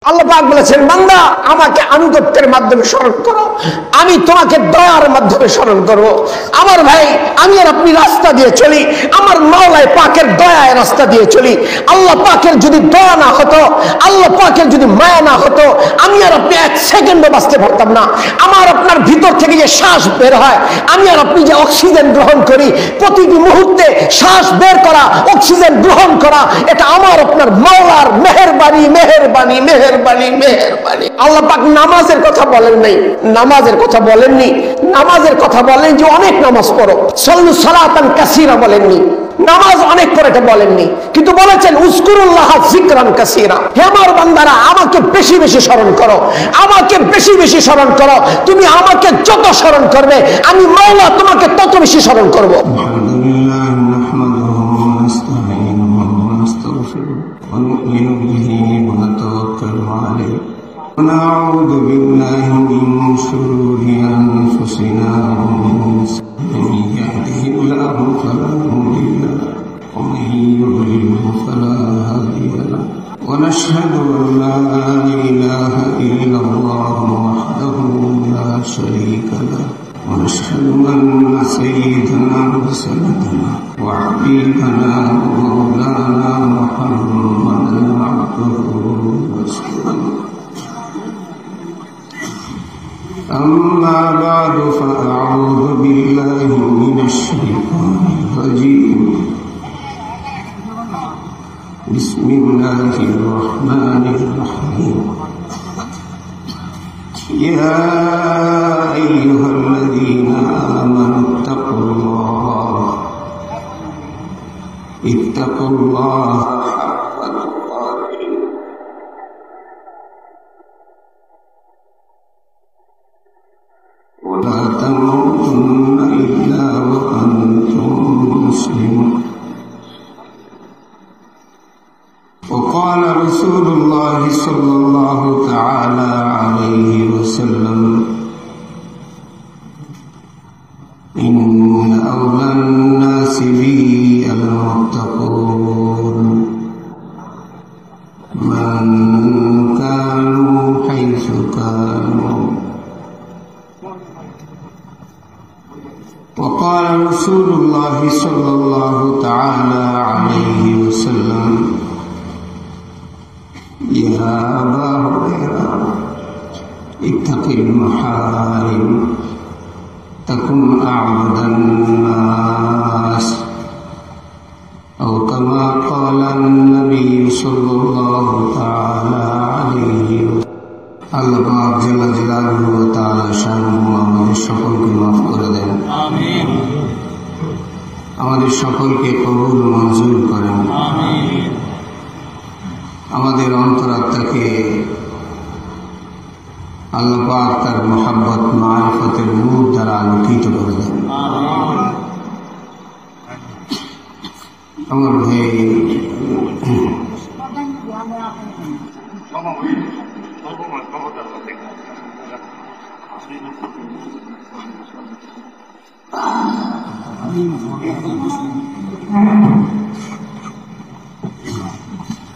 আল্লাহ পাক বলেছেন, বান্দা আমাকে আনুগত্যের মাধ্যমে স্মরণ করো, আমি তোমাকে দয়ার মাধ্যমে স্মরণ করব। আমার ভাই, আমি আর আপনি রাস্তা দিয়ে চলি, আমার মাওলায় পাকের দয়ায় রাস্তা দিয়ে চলি। আল্লাহ পাকের যদি দয়া না হতো, আল্লাহ পাকের যদি মায়া না হতো, আমি আর আপনি এক সেকেন্ডও বাঁচতে পারতাম না। আমার আপনার ভিতর থেকে যে শ্বাস বের হয়, আমি আর আপনি যে অক্সিজেন গ্রহণ করি, প্রতিটি মুহূর্তে শ্বাস বের করা, অক্সিজেন গ্রহণ করা, এটা আমার আপনার মাওলার মেহেরবানি, মেহেরবানি, মেহেরবানি, মেহেরবানি। আল্লাহ পাক নামাজের কথা বলেন নাই, নামাজের কথা বলেননি। নামাজের কথা বলেন যে অনেক নামাজ পড়ো, সল্লু সালাতান কাসীরা বলেননি, নামাজ অনেক করে এটা বলেননি, কিন্তু বলেছেন উযকুরুল্লাহ যিকরান কাসীরা। হে আমার বান্দারা, আমাকে বেশি বেশি স্মরণ করো, আমাকে বেশি বেশি স্মরণ করো। তুমি আমাকে যত স্মরণ করবে, আমি মাওলা তোমাকে তত বেশি স্মরণ করব। আলহামদুলিল্লাহ নাহমাদুহু ওয়া নাস্তাঈনুহু ওয়া নাস্তাগফিরুহু ওয়া নু'মিনু বিহি ওয়া নাতাওয়াক্কালু আলাইহি ওয়া না'উযু বিল্লাহি মিন শুরুরি আনফুসিনা ওয়া মিন sayyi'ati a'malina ফালা মুদিল্লা লাহু ওয়া মান ইউদ্লিলহু ফালা হাদিয়া লাহু ওয়া নাশহাদু আন লা ইলাহা ইল্লাল্লাহু ওয়াহদাহু লা শারীকা লাহু ونشهد أن سيدنا وسيدنا وحبيبنا ومولانا محمدا عبده ورسوله أما بعد فأعوذ بالله من الشيطان الرجيم بسم الله الرحمن الرحيم يا أيها الذين آمنوا اتقوا الله حق تقاته ولا تموتن إلا وأنتم مسلمون. وقال رسول الله صلى الله تعالى عليه وسلم إن أولى الناس بي المتقون من كانوا حيث كانوا. وقال رسول الله صلى الله تعالى عليه وسلم يا أبا هريرة اتق المحارم تكن أعبد الناس أو كما قال النبي صلى الله تعالى عليه وسلم. আল্লাহ পাক জাল্লা জালালুহু ওয়া তাআলা শানুহু আমাদের সকলকে মাফ করে দেন, আমিন। আমাদের সকলকে কবুল মঞ্জুর করেন, আমিন। আমাদের অন্তরাত্মাকে আল্লাহ পাক তার মহব্বত মারিফতের নূর দ্বারা আলোকিত করে দেন, আমিন। আমার ভাই,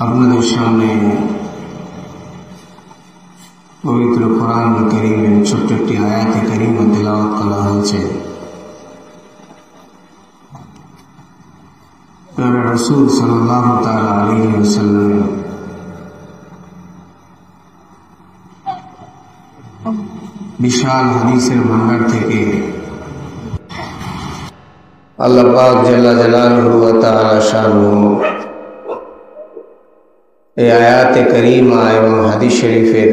আপনাদের সামনে পবিত্র কোরআন কারীমের ছোট্ট একটি আয়াতে কারীমা তেলাওয়াত করা হয়েছে। রাসূল সাল্লাল্লাহু তাআলা আলাইহি ওয়াসাল্লাম বিশাল হাদিসের ভান্ডার থেকে আল্লাহ পাক জাল্লা জালালুহু ওয়া তাআলা শানুহু এই আয়াতে কারীমা এবং হাদিস শরীফের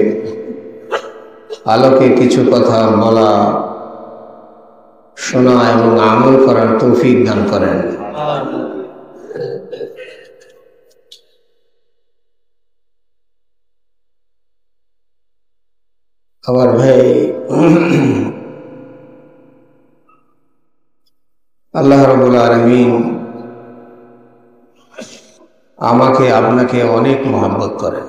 আলোকে কিছু কথা বলা, শোনা এবং আমল করার তৌফিক দান করেন। আমার ভাই, আল্লাহ রাব্বুল আলামিন আমাকে আপনাকে অনেক মহব্বত করেন।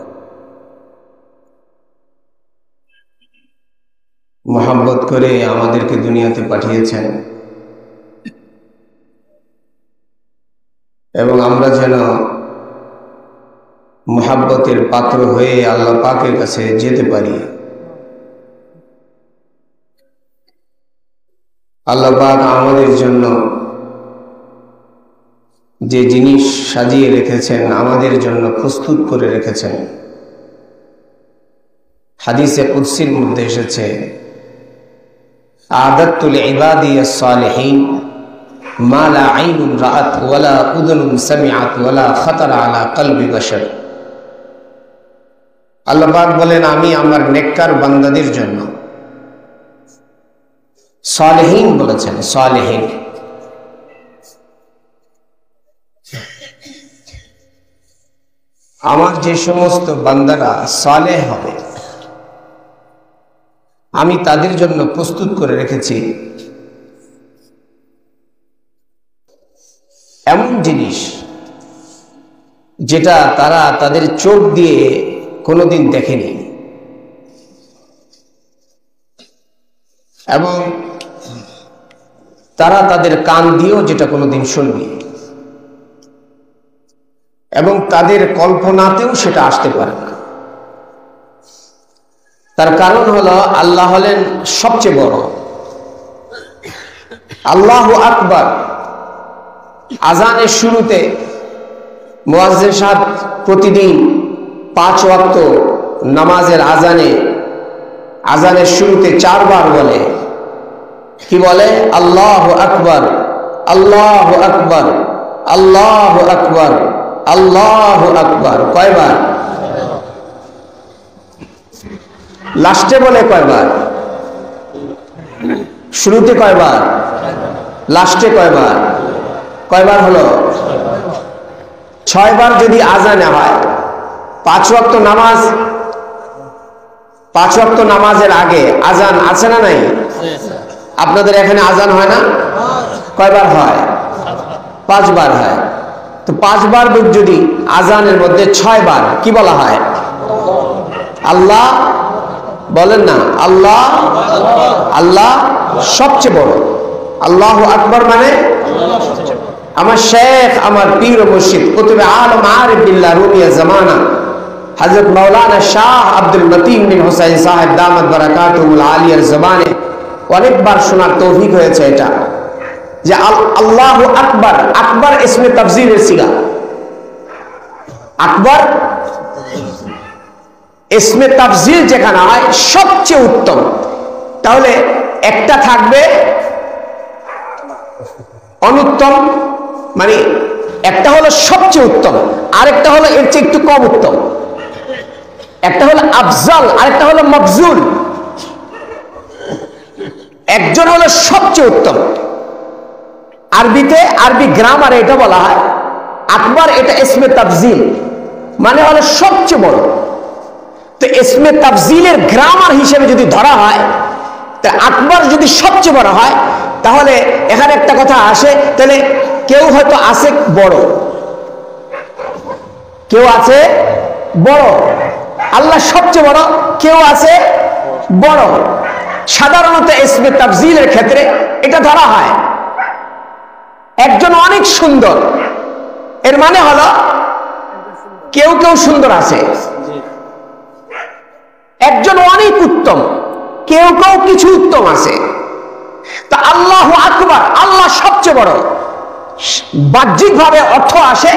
মহব্বত করে আমাদেরকে দুনিয়াতে পাঠিয়েছেন এবং আমরা যেন মুহাব্বতের পাত্র হয়ে আল্লাহ পাকের কাছে যেতে পারি। আল্লাহ পাক আমাদের জন্য যে জিনিস সাজিয়ে রেখেছেন, আমাদের জন্য প্রস্তুত করে রেখেছেন, হাদিসে কুদসির মধ্যে এসেছে, আদাততু লিইবাদিয়াস সালিহিন মা লা আইনুন রাআত ওয়ালা উযুনুন সামিআত ওয়ালা খাতারা আলা কলবি বাশার। আল্লাহ পাক বলেন, আমি আমার নেককার বান্দাদের জন্য, সালেহীন বলেছেন, সালেহীন, আমার যে সমস্ত বান্দারা সালেহ হবে আমি তাদের জন্য প্রস্তুত করে রেখেছি এমন জিনিস যেটা তারা তাদের চোখ দিয়ে কোনোদিন দেখেনি এবং তারা তাদের কান দিয়েও যেটা কোনোদিন শুননি এবং তাদের কল্পনাতেও সেটা আসতে পারে না। তার কারণ হলো আল্লাহ হলেন সবচেয়ে বড়। আল্লাহু আকবার আজানের শুরুতে মুয়াজ্জিন সাহেব প্রতিদিন 5 ওয়াক্ত নামাজের আজানের শুরুতে 4 বার বলে। কি বলে? আল্লাহু আকবার, আল্লাহু আকবার, আল্লাহু আকবার, আল্লাহু আকবার। কয়বার? লাস্টে বলে কয়বার? শুরুতে কয়বার? লাস্টে কয়বার? কয়বার হলো? 6 বার যদি আজানে হয়। 5 ওয়াক্ত নামাজের আগে আজান আছে না নাই? আপনাদের এখানে আজান হয় না? কয়বার হয়? 5 বার হয়। তো 5 বার যদি আজানের মধ্যে 6 বার কি বলা হয়? আল্লাহ বলেন না, আল্লাহ, আল্লাহ সবচেয়ে বড়। আল্লাহু আকবার মানে আমার শেখ, আমার পীর ও মুর্শিদ, কুতুবে আলম আরিফ বিল্লাহ রুমিয়া জামানা হযরত মাওলানা শাহ আব্দুল মতিন বিন হুসাইন সাহেব দামাত বারাকাতুহুল আলিয়ার জবানে অনেকবার শোনার তৌফিক হয়েছে এটা, যে আল্লাহু আকবার, আকবার ইসমে তাফজিলের সিগা। আকবার ইসমে তাফজিল যেখানে হয় সবচেয়ে উত্তম, তাহলে একটা থাকবে অনুত্তম, মানে একটা হলো সবচেয়ে উত্তম, আরেকটা হলো এর চেয়ে একটু কম উত্তম, একটা হলো আফজাল, আরেকটা হলো মফজুল। একজন হলো সবচেয়ে উত্তম। আরবি গ্রামারে এটা বলা হয় আকবার, এটা ইসমে তাফজিল মানে হলো সবচেয়ে বড়। তো ইসমে তাফজিলের গ্রামার হিসেবে যদি ধরা হয়, তা আকবার যদি সবচেয়ে বড় হয়, তাহলে এখানে একটা কথা আসে, তাহলে কেউ হয়তো আছে বড়, কেউ আছে বড়, আল্লাহ সবচেয়ে বড়, কেউ আছে বড়। সাধারণত ইসমে তাফজিলের ক্ষেত্রে এটা ধরা হয় একজন অনেক সুন্দর, এর মানে হলো কেউ কেউ সুন্দর আছে। একজন অনেক উত্তম, কেউ কেউ কিছু উত্তম আছে। তা আল্লাহু আকবার, আল্লাহ সবচেয়ে বড়, বাহ্যিক ভাবে অর্থ আসে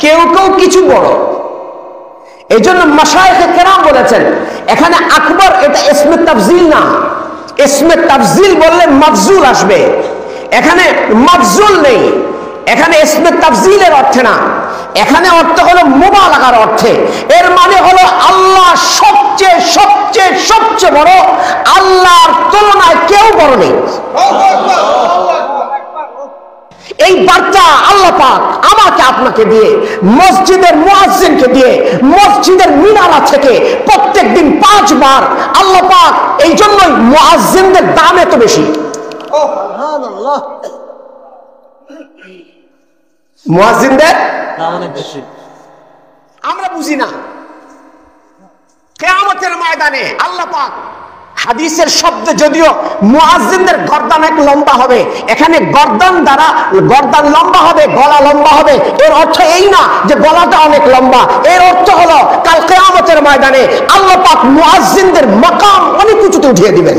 কেউ কেউ কিছু বড়। এই জন্য মাশায়েখে কেরাম বলেছেন এখানে আকবর এটা ইসমে তাফজিল না, ইসমে তাফজিল বললে মাফজুল আসবে, এখানে মাফজুল নেই, এখানে ইসমে তাফজিলের অর্থে না, এখানে অর্থ হলো মুবালাগার অর্থে। এর মানে হলো আল্লাহ সবচেয়ে সবচেয়ে সবচেয়ে বড়, আল্লাহর তুলনায় কেউ বড় নেই। এই বার্তা আল্লাহ পাক আমাকে আপনাকে দিয়ে, মসজিদের মুয়াজ্জিনকে দিয়ে, মসজিদের মিনারা থেকে প্রত্যেকদিন 5 বার আল্লাহ পাক, এই জন্যই মুয়াজ্জিনদের দাম এত বেশি। সুবহানাল্লাহ, মুয়াজ্জিনদের দাম অনেক বেশি। আমরা বুঝি না, কিয়ামতের ময়দানে আল্লাহ পাক হাদিসের শব্দ যদিও মুয়াজ্জিনদের গর্দান এক লম্বা হবে, এখানে গর্দান দ্বারা গর্দান লম্বা হবে, গলা লম্বা হবে, এর অর্থ এই না যে গলাটা অনেক লম্বা। এর অর্থ হলো কাল কিয়ামতের ময়দানে আল্লাহ পাক মুয়াজ্জিনদের মাকাম অনেক উঁচুতে উঠিয়ে দিবেন।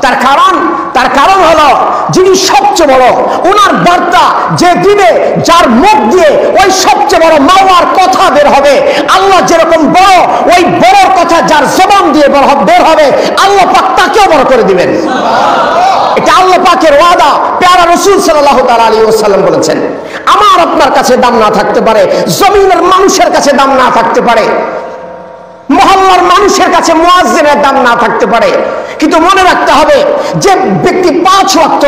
তার কারণ হলো যিনি সবচেয়ে বড়, ওনার বার্তা যে দিবে, যার মুখ দিয়ে ওই সবচেয়ে বড় মাওয়ার কথা বের হবে। আল্লাহ যেরকম বড়, ওই বড় কথা যার জবান দিয়ে বের হবে আল্লাহ পাক তাকেও বড় করে দিবেন। এটা আল্লাহ পাকের ওয়াদা। প্যারা রাসূল সাল্লাল্লাহু তাআলা আলাইহি ওয়াসাল্লাম বলেছেন, আমার আপনার কাছে দাম না থাকতে পারে, জমিনের মানুষের কাছে দাম না থাকতে পারে, মহল্লার মানুষের কাছে মুয়াজ্জিনের দাম না থাকতে পারে, কিন্তু মনে রাখতে হবে যে ব্যক্তি 5 ওয়াক্ত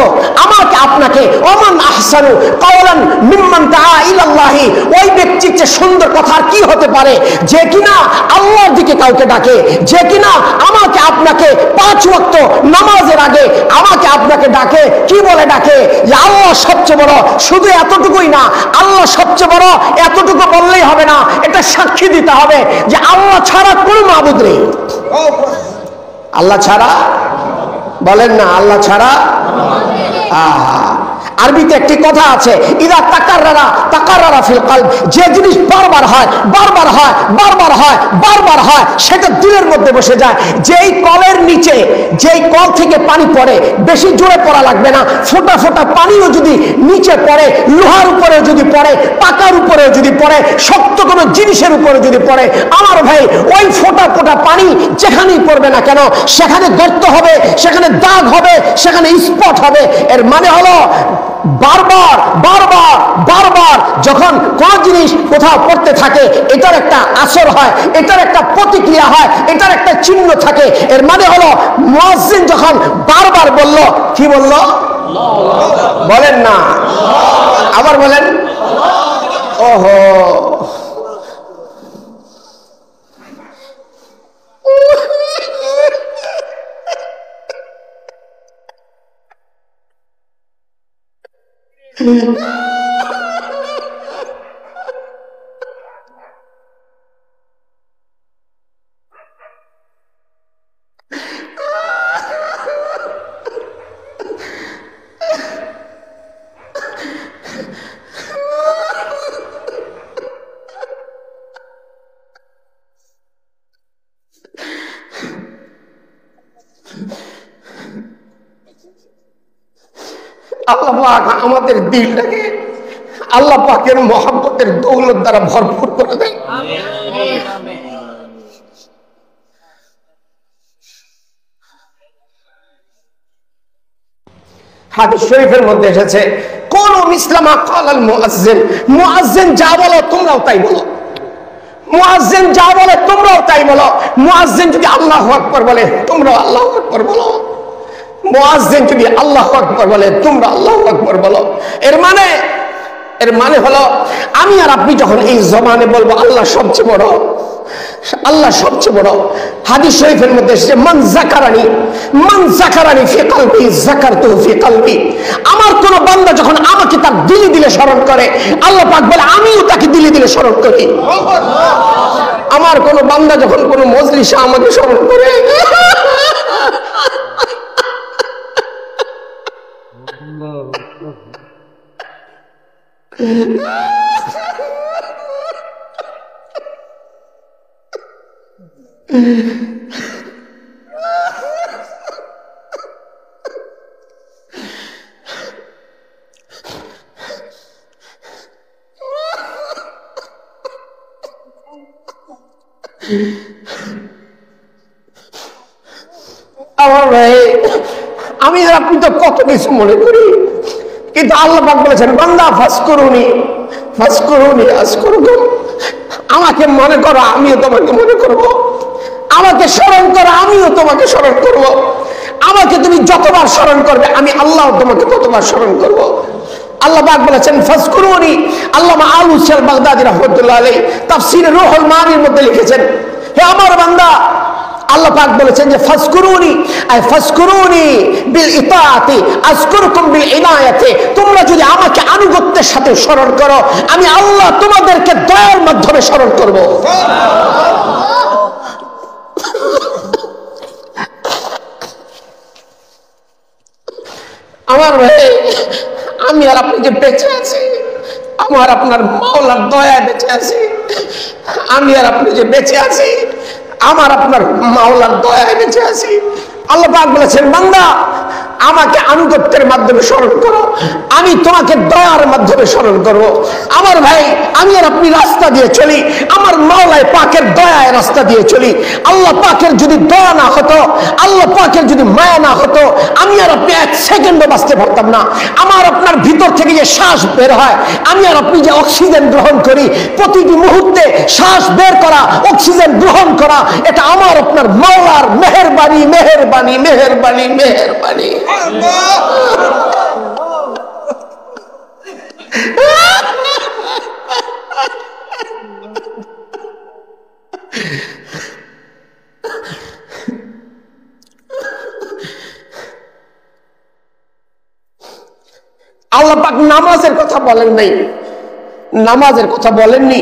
আমাকে আপনাকে ওমান আহসানু কাওলান মিম্মান দাআ ইলাল্লাহি, ওই ব্যক্তির চেয়ে সুন্দর কথা আর কি হতে পারে যে কিনা আল্লাহর দিকে কাউকে ডাকে, যে কিনা আমাকে আপনাকে 5 ওয়াক্ত নামাজের আগে আমাকে আপনাকে ডাকে। কি বলে ডাকে? যে আল্লাহ সবচেয়ে বড়। শুধু এতটুকুই না, আল্লাহ সবচেয়ে বড় এতটুকু বললেই হবে না, এটা সাক্ষী দিতে হবে যে আল্লাহ ছাড়া কোনো মাবুদ নেই। আল্লাহ ছাড়া, বলেন না, আল্লাহ ছাড়া। আরবিতে একটি কথা আছে, ইদা তাকাররারা ফিল কলব, যে জিনিস বারবার হয় বারবার হয় বারবার হয় বারবার হয় সেটা দিলের মধ্যে বসে যায়। যেই কলের নিচে, যেই কল থেকে পানি পড়ে বেশি জোরে পড়া লাগবে না, ফোঁটা ফোঁটা পানিও যদি নিচে পড়ে, লোহার উপরে যদি পড়ে, পাকার উপরে যদি পড়ে, শক্ত কোনো জিনিসের উপরে যদি পড়ে, আমার ভাই ওই ফোঁটা ফোঁটা পানি যেখানেই পড়বে না কেন সেখানে গর্ত হবে, সেখানে দাগ হবে, সেখানে স্পট হবে। এর মানে হলো বারবার বারবার বারবার যখন কোন জিনিস কোথাও পড়তে থাকে এটার একটা আসর হয়, এটার একটা প্রতিক্রিয়া হয়, এটার একটা চিহ্ন থাকে। এর মানে হলো মুয়াজ্জিন যখন বারবার বলল, কি বলল? বলেন না, আবার বলেন। ওহো, আল্লাহ পাক আমাদের দিলটাকে আল্লাহ পাকের মহব্বতের দৌলত দ্বারা ভরপুর করে দেয়। হাদিস শরীফের মধ্যে এসেছে, কোন ইসলামা কালাল মুয়াজ্জিন, মুয়াজ্জিন যা বলো তোমরাও তাই বলো, মুয়াজ্জিন যা বলে তোমরাও তাই বলো। মুয়াজ্জিন যদি আল্লাহু আকবার বলে তোমরাও আল্লাহু আকবার বলো, মুয়াজ্জিন যদি আল্লাহু আকবার বলে তোমরা আল্লাহু আকবার বলো। এর মানে হলো আমি আর আপনি যখন এই জবানে বলবো আল্লাহ সবচেয়ে বড়, আল্লাহ সবচেয়ে বড়। হাদিস শরীফের মধ্যে এসেছে, মান যাকারানি ফি কলবি যাকারতুহু ফি কলবি, আমার কোন বান্দা যখন আমাকে তার দিলে দিলে স্মরণ করে, আল্লাহ পাক বলে আমিও তাকে দিলে দিলে স্মরণ করি। আমার কোন বান্দা যখন কোন মজলিসে আমাকে স্মরণ করে, আমার ভাই আমি আর আপনি তো কত কিছু মনে করি, কিন্তু আল্লাহ পাক বলেছেন বান্দা ফাজকুরুনি আযকুরকুম, আমাকে মনে করো আমিও তোমাকে মনে করব, আমাকে স্মরণ করো আমিও তোমাকে স্মরণ করব, আমাকে তুমি যতবার স্মরণ করবে আমি আল্লাহ তোমাকে ততবার স্মরণ করব। আল্লাহ পাক বলেছেন ফাজকুরুনি। আল্লামা আল-হুসাইন আল-বাগদাদী রাহমাতুল্লাহ আলাইহি তাফসীরে রূহুল মানির মধ্যে লিখেছেন, হে আমার বান্দা, আল্লাহ পাক বলেছেন যে ফাজকুরুনি বিল ইতাআতি আযকুরকুম বিল ইনায়াতি, তোমরা যদি আমাকে আনুগত্যের সাথে স্মরণ করো আমি আল্লাহ তোমাদেরকে দয়ার মাধ্যমে স্মরণ করব। আমার ভাই, আমি আর আপনি যে বেঁচে আছি, আমার আপনার মাওলার দয়ায় বেঁচে আছি। আমি আর আপনি যে বেঁচে আছি, আমার আপনার মাওলার দয়ায় বেঁচে আছি। আল্লাহ পাক বলেছেন, বান্দা আমাকে আনুগত্যের মাধ্যমে স্মরণ করো, আমি তোমাকে দয়ার মাধ্যমে স্মরণ করব। আমার ভাই, আমি আর আপনি রাস্তা দিয়ে চলি, আমার মাওলায় পাকের দয়ায় রাস্তা দিয়ে চলি। আল্লাহ পাকের যদি দয়া না হতো, আল্লাহ পাকের যদি মায়া না হতো, আমি আর আপনি এক সেকেন্ডও বাঁচতে পারতাম না। আমার আপনার ভিতর থেকে যে শ্বাস বের হয়, আমি আর আপনি যে অক্সিজেন গ্রহণ করি, প্রতিটি মুহূর্তে শ্বাস বের করা, অক্সিজেন গ্রহণ করা, এটা আমার আপনার মাওলার মেহেরবানি, মেহেরবানি, মেহেরবানি, মেহেরবানি। আল্লাহ পাক নামাজের কথা বলেন নাই, নামাজের কথা বলেননি।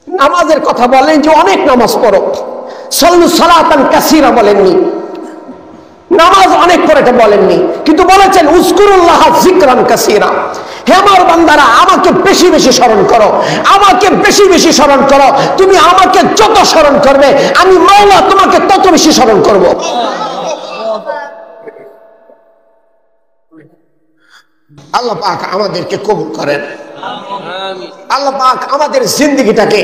নামাজের কথা বলেন যে অনেক নামাজ পড়ো, সল্লু সালাতান কাসীরা বলেননি। নামাজ অনেক পড়ে এটা বলেননি, কিন্তু বলেছেন উযকুরুল্লাহ যিকরান কাসীরা। হে আমার বান্দারা, আমাকে বেশি বেশি স্মরণ করো, আমাকে বেশি বেশি স্মরণ করো। তুমি আমাকে যত স্মরণ করবে, আমি মাওলা তোমাকে তত বেশি স্মরণ করব। আল্লাহ পাক আমাদেরকে কবুল করেন। আল্লাহ পাক আমাদের জিন্দেগিটাকে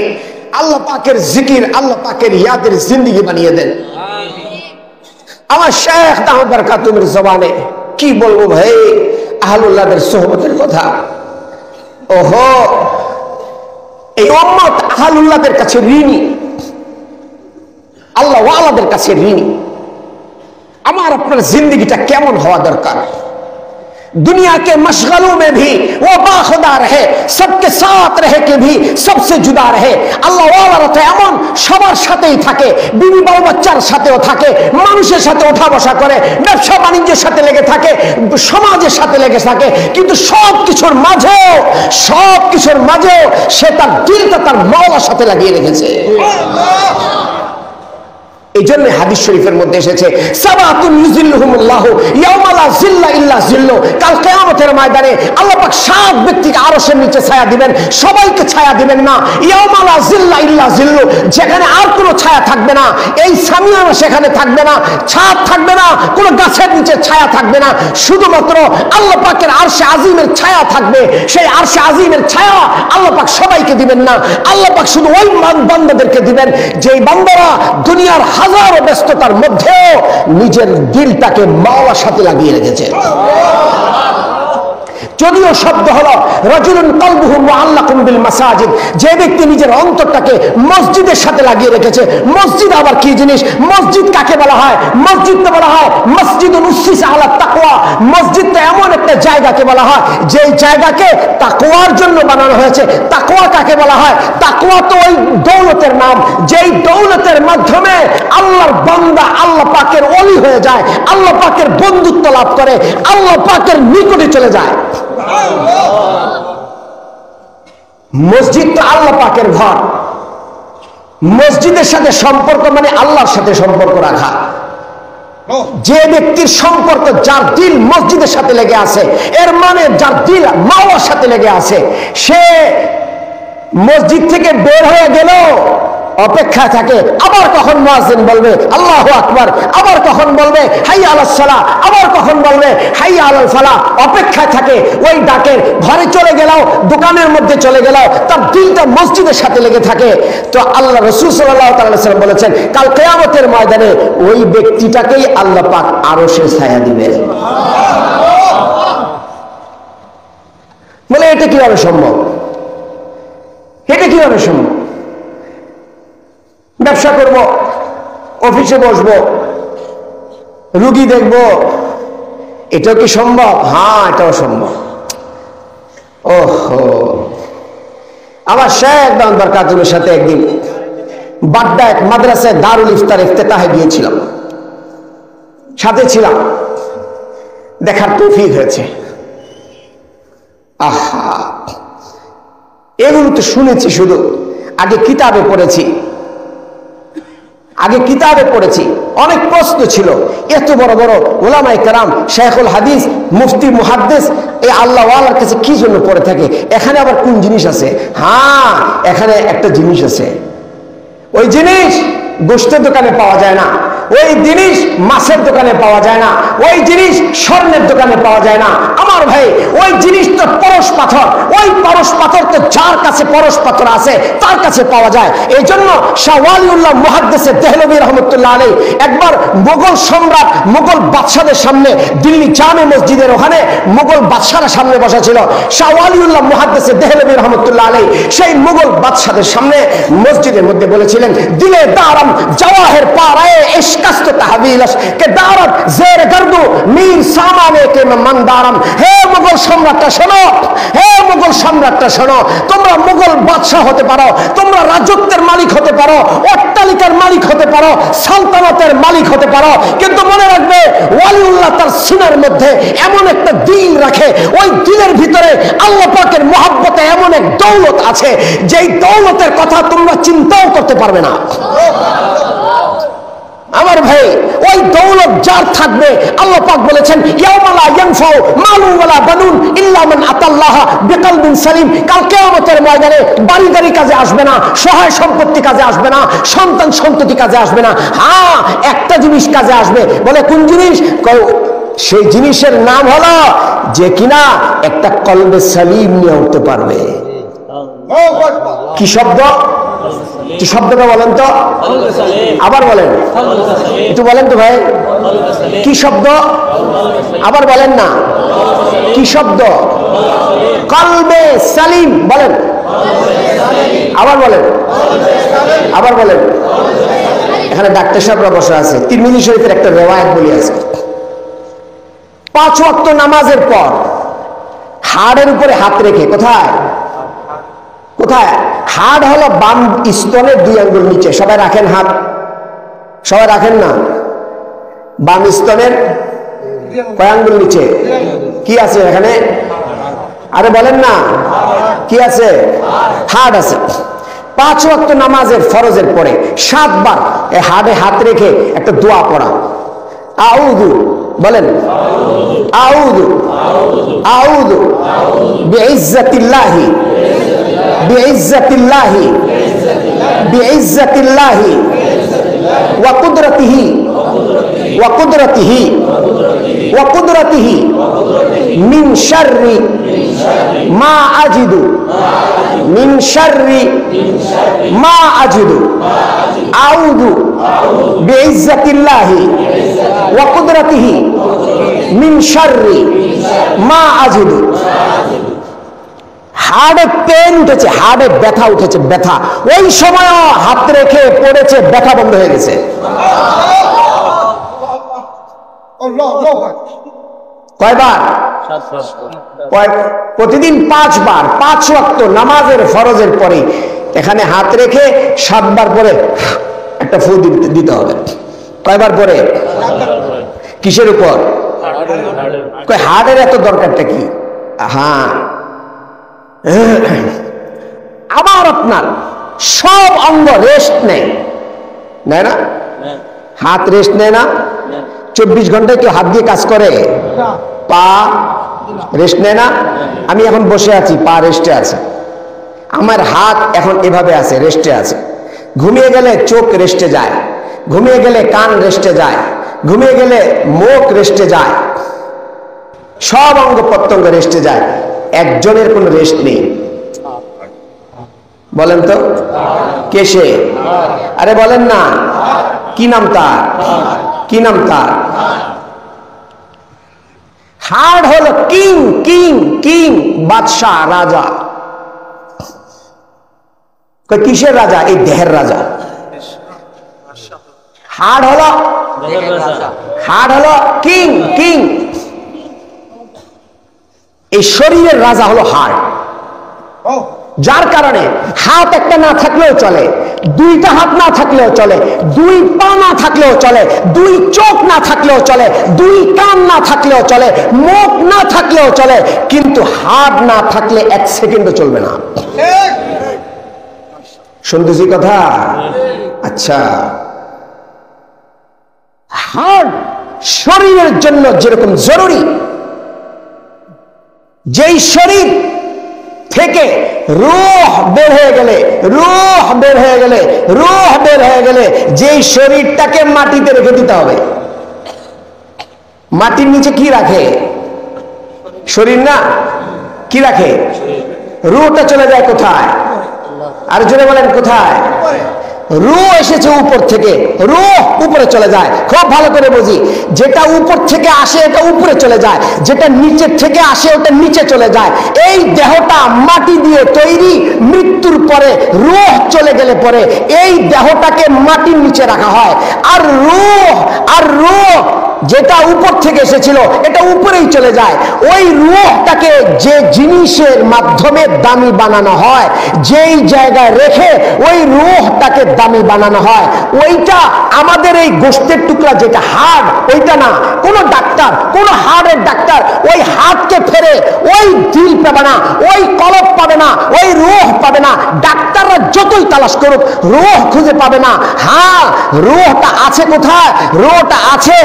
আল্লাহ পাকের জিকির, আল্লাহ পাকের ইয়াদের জিন্দেগি বানিয়ে দেন। আমার শেখ দামাত বরকাতুহুর জবানে কি বলবো ভাই, আহলুল্লাহদের সোহবতের কথা। ওহো, এই উম্মত আহলুল্লাহদের কাছে ঋণী, আল্লাহ ওয়ালাদের কাছে ঋণী। আমার আপনার জিন্দেগিটা কেমন হওয়া দরকার? दुनिया के मशगलों में भी वो बाखुदा रहे, सबके साथ रहे के भी सबसे जुदा रहे। আল্লাহ ওয়ালারা তো এমন সবার সাথেই থাকে, বিবি বাল বাচ্চার সাথেও থাকে, মানুষের সাথে ওঠা বসা করে, ব্যবসা বাণিজ্যের সাথে লেগে থাকে, সমাজের সাথে লেগে থাকে, কিন্তু সব কিছুর মাঝেও সে তার দিলটা তার মাওলার সাথে লাগিয়ে রেখেছে। এই জন্য হাদিস শরীফের মধ্যে এসেছে, সাবাতুন ইউজিল্লুহুমুল্লাহু ইয়াওমা লা জিল্লা ইল্লা জিল্লু। কাল কিয়ামতের ময়দানে আল্লাহ পাক 7 ব্যক্তিকে আরশের নিচে ছায়া দিবেন, সবাইকে ছায়া দিবেন না। ইয়াওমা লা জিল্লা ইল্লা জিল্লু, যেখানে আর কোনো ছায়া থাকবে না, এই সামিয়ানা সেখানে থাকবে না, ছাদ থাকবে না, কোনো গাছের নিচে ছায়া থাকবে না, শুধুমাত্র আল্লাহ পাকের আরশে আজিমের ছায়া থাকবে। সেই আরশে আজিমের ছায়া আল্লাহ পাক সবাইকে দিবেন না, আল্লাহ পাক শুধু ওই বান্দাদেরকে দিবেন যেই বান্দারা দুনিয়ার হাজারো ব্যস্ততার মধ্যেও নিজের দিলটাকে মাওলার সাথে লাগিয়ে রেখেছে। যদিও শব্দ হলো রাজুলুন কলবুহু মুআল্লাকুন বিল মাসাজিদ, যে ব্যক্তি নিজের অন্তরটাকে মসজিদের সাথে লাগিয়ে রেখেছে। মসজিদ আবার কি জিনিস? মসজিদ কাকে বলা হয়? মসজিদ তো বলা হয় মসজিদুন উসসিসা আলা তাকওয়া। মসজিদ তো এমন একটা জায়গাকে বলা হয় যেই জায়গাকে তাকওয়ার জন্য বানানো হয়েছে। তাকওয়া কাকে বলা হয়? তাকওয়া তো ওই দৌলতের নাম, যেই দৌলতের মাধ্যমে আল্লাহর বান্দা আল্লাহ পাকের ওলি হয়ে যায়, আল্লাহ পাকের বন্ধুত্ব লাভ করে, আল্লাহ পাকের নিকটে চলে যায়। মসজিদ তো আল্লাহ পাকের ঘর। মসজিদের সাথে সম্পর্ক মানে আল্লাহর সাথে সম্পর্ক রাখা। যে ব্যক্তির সম্পর্ক, যার দিল মসজিদের সাথে লেগে আছে, এর মানে যার দিল মাওলার সাথে লেগে আছে, সে মসজিদ থেকে বের হয়ে গেল অপেক্ষায় থাকে আবার কখন মুয়াজ্জিন বলবে আল্লাহু আকবার, আবার কখন বলবে হাইয়া আলাস সালাহ, আবার কখন বলবে হাইয়া আলাল ফালাহ। অপেক্ষায় থাকে ওই ডাকের। ঘরে চলে গেল, দোকানের মধ্যে চলে গেল, তার দিলটা মসজিদের সাথে লেগে থাকে। তো আল্লাহ রাসূল সাল্লাল্লাহু আলাইহি ওয়াসাল্লাম বলেছেন, কাল কিয়ামতের ময়দানে ওই ব্যক্তিটাকেই আল্লাহ পাক আরশের ছায়া দিবেন। বলে এটা কিভাবে সম্ভব? এটা কিভাবে সম্ভব? ব্যবসা করব, অফিসে বসবো, রুগী দেখব, এটাও কি সম্ভব? হ্যাঁ, এটাও সম্ভব। ওহো, আমার শেখ দামাত বরকাতুহুর সাথে একদিন বাড্ডা এক মাদ্রাসায় দারুল ইফতার ইফতেতাহে গিয়েছিলাম, সাথে ছিলাম, দেখার তৌফিক হয়েছে। আহা, এগুলো তো শুনেছি, শুধু আগে কিতাবে পড়েছি। আগে কিতাবে পড়েছি, অনেক প্রশ্ন ছিল। এত বড় বড় ওলামায়ে কেরাম, শাইখুল হাদিস, মুফতি, মুহাদ্দিস এই আল্লাহওয়ালার কাছে কি জন্য পড়ে থাকে? এখানে আবার কোন জিনিস আছে? হ্যাঁ, এখানে একটা জিনিস আছে। ওই জিনিস গোশতের দোকানে পাওয়া যায় না, ওই জিনিস মাছের দোকানে পাওয়া যায় না, ওই জিনিস স্বর্ণের দোকানে পাওয়া যায় না। আমার ভাই, ওই জিনিস তো পরশ পাথর। ওই পরশ পাথর তো যার কাছে পরশ পাথর আছে তার কাছে পাওয়া যায়। এই জন্য শাহ ওয়ালিউল্লাহ মুহাদ্দিসে দেহলভী রহমতুল্লাহ আলাইহি একবার মোগল সম্রাট, মোগল বাদশাদের সামনে, দিল্লি জামে মসজিদের ওখানে মোগল বাদশারা সামনে বসা ছিল। শাহ ওয়ালিউল্লাহ মুহাদ্দিসে দেহলভী রহমতুল্লাহ আলাইহি সেই মোগল বাদশাদের সামনে মসজিদের মধ্যে বলেছিলেন, দিলে দারাম জওয়াহির পারায়ে ইশকাস্ত তাহবিলস কে দারত জের গর্দু মীর সামানে কে মন্দারম। হে মোগল সম্রাটটা শোনো, হে মোগল সম্রাটটা শোনো, তোমরা মোগল বাদশাহ হতে পারো, তোমরা রাজত্বের মালিক হতে পারো, অট্টালিকার মালিক হতে পারো, সালতানাতের মালিক হতে পারো, কিন্তু মনে রাখবে ওয়ালিউল্লাহ তার সিনার মধ্যে এমন একটা দিল রাখে, ওই দিলের ভিতরে আল্লাহ পাকের মহব্বতে এমন এক দৌলত আছে, যেই দৌলতের কথা তোমরা চিন্তাও করতে পারবে না। আমার ভাই, ওই দৌলত যার থাকবে, আল্লাহ পাক বলেছেন ইয়াউমা লা ইয়ানফাউ মালুন ওয়ালা বানুন ইল্লা মান আতাল্লাহ বিকলবিন সালিম। কাল কিয়ামতের ময়দানে বাড়ি গাড়ি কাজে আসবে না, সহায় সম্পত্তি কাজে আসবে না, সন্তান সন্ততি কাজে আসবে না। হ্যাঁ, একটা জিনিস কাজে আসবে। বলে কোন জিনিস? সেই জিনিসের নাম হলো যে কিনা একটা কলবে সালিম নিয়ে উঠতে পারবে। কি শব্দ? কি শব্দটা বলেন তো, আবার বলেন, একটু বলেন তো ভাই, কি শব্দ? আবার বলেন না, কি শব্দ? কলবে সালিম। বলেন, আবার বলেন, আবার বলেন। এখানে ডাক্তার সাহেবরা বসে আছে। তিরমিজি শরীফের একটা রিওয়ায়াত বলি আছে, 5 ওয়াক্ত নামাজের পর হাড়ের উপরে হাত রেখে, কোথায় কোথায়? হাড় হলো বাম স্তনের 2 আঙ্গুল নিচে। সবাই রাখেন হাত, সবাই রাখেন না। বাম স্তনের কয় আঙ্গুল নিচে? কি আছে এখানে? আরে বলেন না, কি আছে? হাড় আছে। 5 ওয়াক্ত নামাজের ফরজের পরে 7 বার এই হাড়ে হাত রেখে একটা দোয়া পড়া। আউযু, বলেন আউযু আউযু বিইজ্জাতিল্লাহি বিইজ্জাতিল্লাহি বিইজ্জাতিল্লাহি ওয়া কুদরতিহি ওয়া কুদরতিহি ওয়া কুদরতিহি মিন শাররি মা আজিদু মিন শাররি মা আজিদু আউযু বিইজ্জাতিল্লাহি ওয়া কুদরতিহি মিন শাররি মা আজিদু। হাড়ে পেন উঠেছে, হাড়ে ব্যথা উঠেছে, ব্যথা। ওই সময় হাত রেখে পড়েছে, ব্যথা বন্ধ হয়ে গেছে। কয়বার? প্রতিদিন 5 বার, 5 ওয়াক্ত নামাজের ফরজের পরে এখানে হাত রেখে 7 বার পরে একটা ফু দিতে হবে। কয়বার পরে? কিসের উপর? হাড়ের এত দরকারটা কি? হ্যাঁ, আবার আপনার সব অঙ্গ রেস্ট নেয়, নেয় না? হাত রেস্ট নেয় না? 24 ঘন্টায় কেউ হাত দিয়ে কাজ করে? পা রেস্ট নেয় না? আমি এখন বসে আছি, পা রেস্টে আছে। আমার হাত এখন এভাবে আছে, রেস্টে আছে। ঘুমিয়ে গেলে চোখ রেস্টে যায়, ঘুমিয়ে গেলে কান রেস্টে যায়, ঘুমিয়ে গেলে মুখ রেস্টে যায়, সব অঙ্গ প্রত্যঙ্গ রেস্টে যায়। একজনের কোনো রেস্ট নেই। বলেন তো কে সে? আরে বলেন না, কি নাম তার? কি নাম তার? হাড় হলো কিং, কিং, কিং, বাদশাহ, রাজা। কিসের রাজা? এই দেহের রাজা। হাড় হলো, হাড় হলো কিং, কিং। এই শরীরের রাজা হলো হাড়। যার কারণে হাত একটা না থাকলেও চলে, 2টা হাত না থাকলেও চলে, 2 পা না থাকলেও চলে, 2 চোখ না থাকলেও চলে, 2 কান না থাকলেও চলে, মুখ না থাকলেও চলে, কিন্তু হাত না থাকলে 1 সেকেন্ডও চলবে না। শুনতেছি কথা? আচ্ছা, হার্ট শরীরের জন্য যেরকম জরুরি, যেই শরীর থেকে রূহ বের হয়ে গেলে যেই শরীরটাকে মাটিতে রেখে দিতে হবে। মাটির নিচে কি রাখে? শরীর না, কি রাখে? রূহটা চলে যায় কোথায়? আর জোরে বলেন কোথায়? রূহ এসেছে উপর থেকে, রূহ উপরে চলে যায়। খুব ভালো করে বুঝি, যেটা উপর থেকে আসে এটা উপরে চলে যায়, যেটা নিচের থেকে আসে ওটা নিচে চলে যায়। এই দেহটা মাটি দিয়ে তৈরি, মৃত্যুর পরে রূহ চলে গেলে পরে এই দেহটাকে মাটির নিচে রাখা হয়। আর রূহ যেটা উপর থেকে এসেছিল এটা উপরেই চলে যায়। ওই রূহটাকে যে জিনিসের মাধ্যমে দামি বানানো হয়, যেই জায়গায় রেখে ওই রূহটাকে দামি বানানো হয়, ওইটা আমাদের এই গোশতের টুকরা যেটা হাড়, ওইটা না। কোন ডাক্তার, কোন হাড়ের ডাক্তার ওই হাড়কে ফেরে ওই দিল পাবে না, ওই কলব পাবে না, ওই রূহ পাবে না। ডাক্তাররা যতই তালাশ করুক রূহ খুঁজে পাবে না। হ্যাঁ, রূহটা আছে কোথায়? রূহটা আছে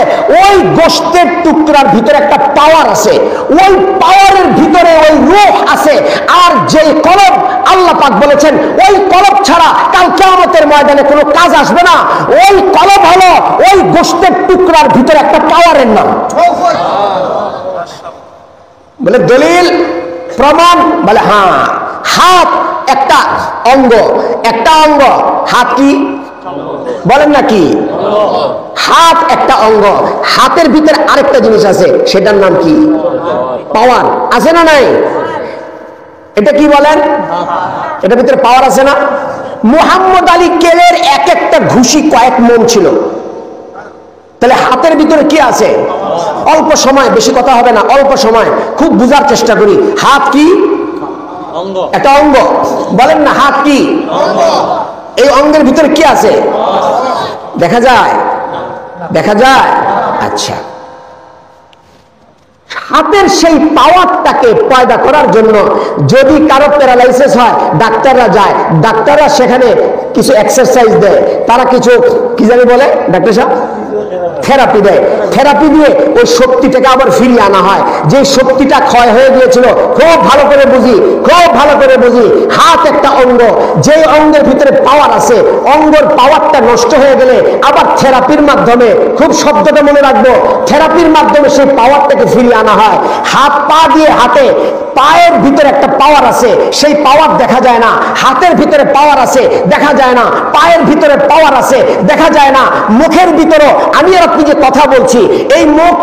ওই গোশতের টুকরার ভিতরে একটা পাওয়ার আছে, ওই পাওয়ারের ভিতরে ওই রূহ আছে। আর যে কলব, আল্লাহ পাক বলেছেন ওই কলব ছাড়া কাল কিয়ামতের ময়দানে কোনো কাজ আসবে না। ওই কলব হলো ওই গোশতের টুকরার ভিতরে একটা পাওয়ারের নাম। বলে দলিল প্রমাণ? বলে হ্যাঁ, হাত একটা অঙ্গ, হাত কি বলেন না? কি হাত একটা অঙ্গ, হাতের ভিতরে আরেকটা জিনিস আছে, সেটার নাম কি? পাওয়ার। আছে না নাই? এটা কি বলেন? এটার ভিতরে পাওয়ার আছে না? মুহাম্মদ আলী কেলের এক একটা ঘুষি কয়েক মন ছিল। তাহলে হাতের ভিতরে কি আছে? অল্প সময়, বেশি কথা হবে না, অল্প সময় খুব বুঝার চেষ্টা করি। হাত কি? একটা অঙ্গ। বলেন না, হাত কি? এই অঙ্গের ভিতরে কি আছে? দেখা যায়? আচ্ছা, হাতের সেই পাওয়ারটাকে পয়দা করার জন্য যদি কারো প্যারালাইসিস হয়, ডাক্তাররা সেখানে কিছু এক্সারসাইজ দেয়, তারা কিছু কি জানি বলে ডাক্তার সাহেব, থেরাপি দেয়। থেরাপি দিয়ে ওই শক্তিটাকে আবার ফিরিয়ে আনা হয়, যে শক্তিটা ক্ষয় হয়ে গিয়েছিল। খুব ভালো করে বুঝি, হাত একটা অঙ্গ, যে অঙ্গের ভিতরে পাওয়ার আছে, অঙ্গের পাওয়ারটা নষ্ট হয়ে গেলে আবার থেরাপির মাধ্যমে, খুব শব্দটা মনে রাখবো, থেরাপির মাধ্যমে সেই পাওয়ারটাকে ফিরিয়ে আনা হয়। হাত পা দিয়ে হাতে, পায়ের ভিতরে একটা পাওয়ার আছে, সেই পাওয়ার দেখা যায় না। হাতের ভিতরে পাওয়ার আছে, দেখা যায় না। পায়ের ভিতরে পাওয়ার আছে, দেখা যায় না। মুখের ভিতরে আমি আর আপনি যে কথা বলছি, এই মুখ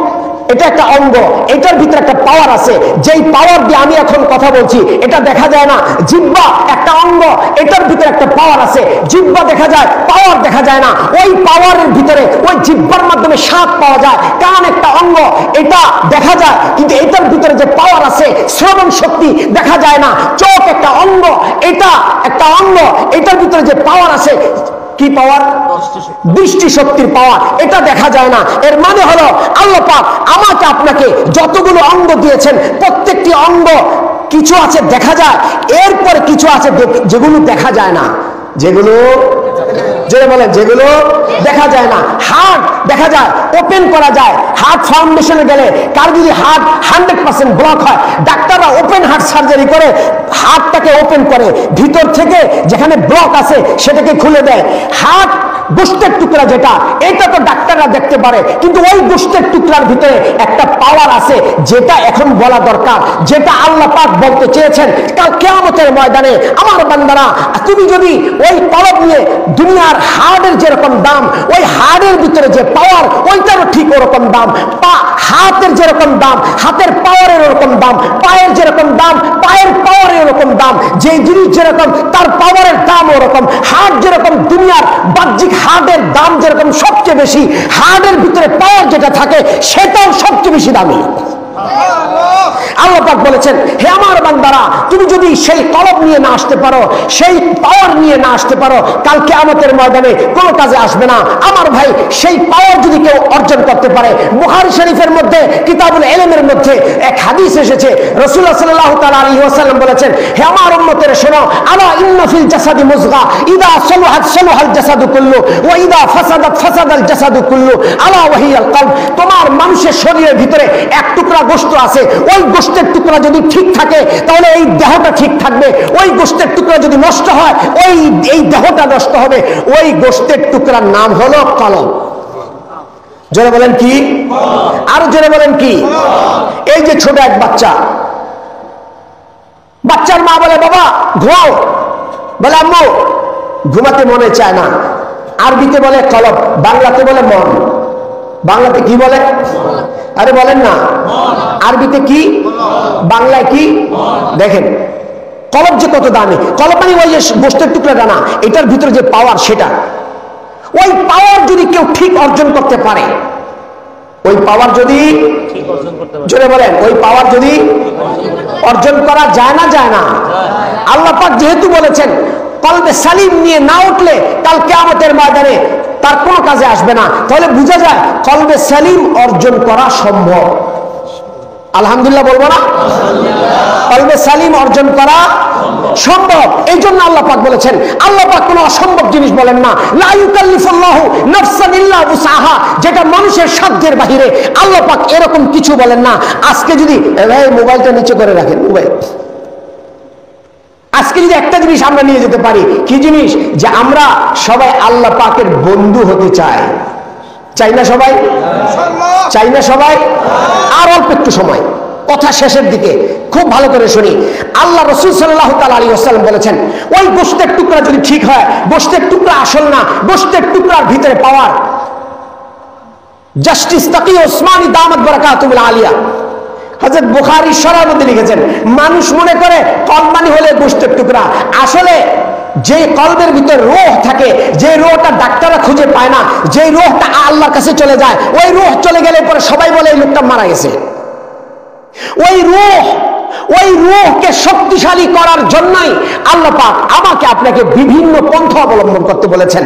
এটা একটা অঙ্গ, এটার ভিতরে একটা পাওয়ার আছে, যেই পাওয়ার দিয়ে আমি এখন কথা বলছি, এটা দেখা যায় না। জিহ্বা একটা অঙ্গ, এটার ভিতরে একটা পাওয়ার আছে, জিহ্বা দেখা যায়, পাওয়ার দেখা যায় না। ওই পাওয়ারের ভিতরে ওই জিহ্বার মাধ্যমে স্বাদ পাওয়া যায়। কান একটা অঙ্গ, এটা দেখা যায়, কিন্তু এটার ভিতরে যে পাওয়ার আছে, শ্রবণ শক্তি দেখা যায় না। চোখ একটা অঙ্গ, এটা একটা অঙ্গ, এটার ভিতরে যে পাওয়ার আছে, কি পাওয়ার? দৃষ্টি শক্তির পাওয়ার, এটা দেখা যায় না। এর মানে হলো আল্লাহ পাক আমাকে আপনাকে যতগুলো অঙ্গ দিয়েছেন, প্রত্যেকটি অঙ্গ কিছু আছে দেখা যায়, এরপর কিছু আছে যেগুলো দেখা যায় না। যেগুলো দেখা যায় না। হার্ট দেখা যায়, ওপেন করা যায়। হার্ট ফাউন্ডেশনে গেলে কার যদি হার্ট 100% ব্লক হয়, ডাক্তাররা ওপেন হার্ট সার্জারি করে হার্টটাকে ওপেন করে, ভিতর থেকে যেখানে ব্লক আছে সেটাকে খুলে দেয়। হার্ট গোশতের টুকরা যেটা, এটা তো ডাক্তাররা দেখতে পারে, কিন্তু ওই গোশতের টুকরার ভিতরে একটা পাওয়ার আছে, যেটা এখন বলা দরকার, যেটা আল্লাহ পাক বলতে চেয়েছেন কাল কিয়ামতের ময়দানে। আমার বান্দারা, তুমি যদি ওই কলব নিয়ে দুনিয়ার হার্টের যেরকম দাম, ওই হার্টের ভিতরে যে পাওয়ার, ওইটারও ঠিক ওরকম দাম। হাতের যেরকম দাম, হাতের পাওয়ারের ওরকম দাম। পায়ের যেরকম দাম, পায়ের পাওয়ারের ওরকম দাম। যে জিনিস যেরকম, তার পাওয়ারের দাম ওরকম। হার্ট যেরকম দুনিয়ার বাহ্যিক হার্টের দাম যেরকম সবচেয়ে বেশি, হার্টের ভিতরে পাওয়ার যেটা থাকে সেটাও সবচেয়ে বেশি দামি। আল্লাহ পাক বলেছেন, হে আমার বান্দারা, তুমি যদি সেই কলব নিয়ে না আসতে পারো, সেই পাওয়ার নিয়ে না আসতে পারো, কাল কিয়ামতের ময়দানে কোনো কাজে আসবে না। আমার ভাই, সেই পাওয়ার যদি কেউ অর্জন করতে পারে, বুখারী শরীফের মধ্যে কিতাবুল ইলমের মধ্যে এক হাদিস এসেছে, রাসূলুল্লাহ সাল্লাল্লাহু তাআলা আলাইহি ওয়াসাল্লাম বলেছেন, হে আমার উম্মতেরা শোনো, আলা ইন্না ফিল জাসাদি মুযগা ইযা সালাহাত সালাহাল জাসাদু কুল্লু ওয়া ইযা ফাসাদাত ফাসাদাল জাসাদু কুল্লু আলা ওয়াহিয়াল কলব। তোমার মানুষের শরীরের ভিতরে এক টুকরা গোশত আছে, ওই গোশতের টুকরা যদি ঠিক থাকে তাহলে এই দেহটা ঠিক থাকবে, ওই গোশতের টুকরা যদি নষ্ট হয় এই দেহটা নষ্ট হবে। ওই গোশতের টুকরার নাম হলো কলব। জোরে বলেন কি? আরো জোরে বলেন কি? এই যে ছোট এক বাচ্চা, বাচ্চার মা বলে, বাবা ঘুমাও, বলে আম্মু ঘুমাতে মনে চায় না। আরবিতে বলে কলব, বাংলাতে বলে মন। বাংলাতে কি বলে? আরে বলেন না, আরবিতে কি, বাংলায় কি? দেখেন কলব যে কত দামি। কলব মানে ওই যে গোশতের টুকরাটা না, এটার ভিতরে যে পাওয়ার, সেটা ওই পাওয়ার যদি কেউ ঠিক অর্জন করতে পারে, ওই পাওয়ার যদি, জোরে বলেন, ওই পাওয়ার যদি অর্জন করা যায় না, যায় না? আল্লাহ পাক যেহেতু বলেছেন কলবে সালিম নিয়ে না উঠলে কাল কিয়ামতের ময়দানে তার কোনো কাজে আসবে না, তাহলে বোঝা যায় কলবে সালিম অর্জন করা সম্ভব। আলহামদুলিল্লাহ বলবো না? কলবে সালিম অর্জন করা সম্ভব। এই জন্য আল্লাহ পাক বলেছেন, আল্লাহ পাক কোনো অসম্ভব জিনিস বলেন না। লা ইউকাল্লিফুল্লাহু নাফসান ইল্লা উসআহা, যেটা মানুষের সাধ্যের বাহিরে, আল্লাহ পাক এরকম কিছু বলেন না। আজকে যদি মোবাইলটা নিচে করে রাখেন, মোবাইল, আজকে যদি একটা জিনিস আমরা নিয়ে যেতে পারি, কি জিনিস? যে আমরা সবাই আল্লাহ পাকের বন্ধু হতে চাই। চাই না সবাই? চাই না সবাই? আর অল্প একটু সময়, কথা শেষের দিকে, খুব ভালো করে শুনি। আল্লাহ রাসূল সাল্লাল্লাহু তাআলা আলাইহি ওয়াসাল্লাম বলেছেন, ওই গোশতের টুকরা যদি ঠিক হয়, গোশতের টুকরা আসল না, গোশতের টুকরার ভিতরে পাওয়ার। জাস্টিস তাকি ওসমানী দামাত বারাকাতুল আলিয়া হযরত বুখারী শরহের মধ্যে লিখেছেন, মানুষ মনে করে কলব মানে হলে গোশতের টুকরা। আসলে যে কলবের ভিতর রূহ থাকে, যে রূহটা ডাক্তাররা খুঁজে পায় না, যে রূহটা আল্লাহর কাছে চলে যায়, ওই রূহ চলে গেলে পরে সবাই বলে এই লোকটা মারা গেছে। ওই রূহকে শক্তিশালী করার জন্যই আল্লাহ পাক আমাকে আপনাকে বিভিন্ন পন্থা অবলম্বন করতে বলেছেন।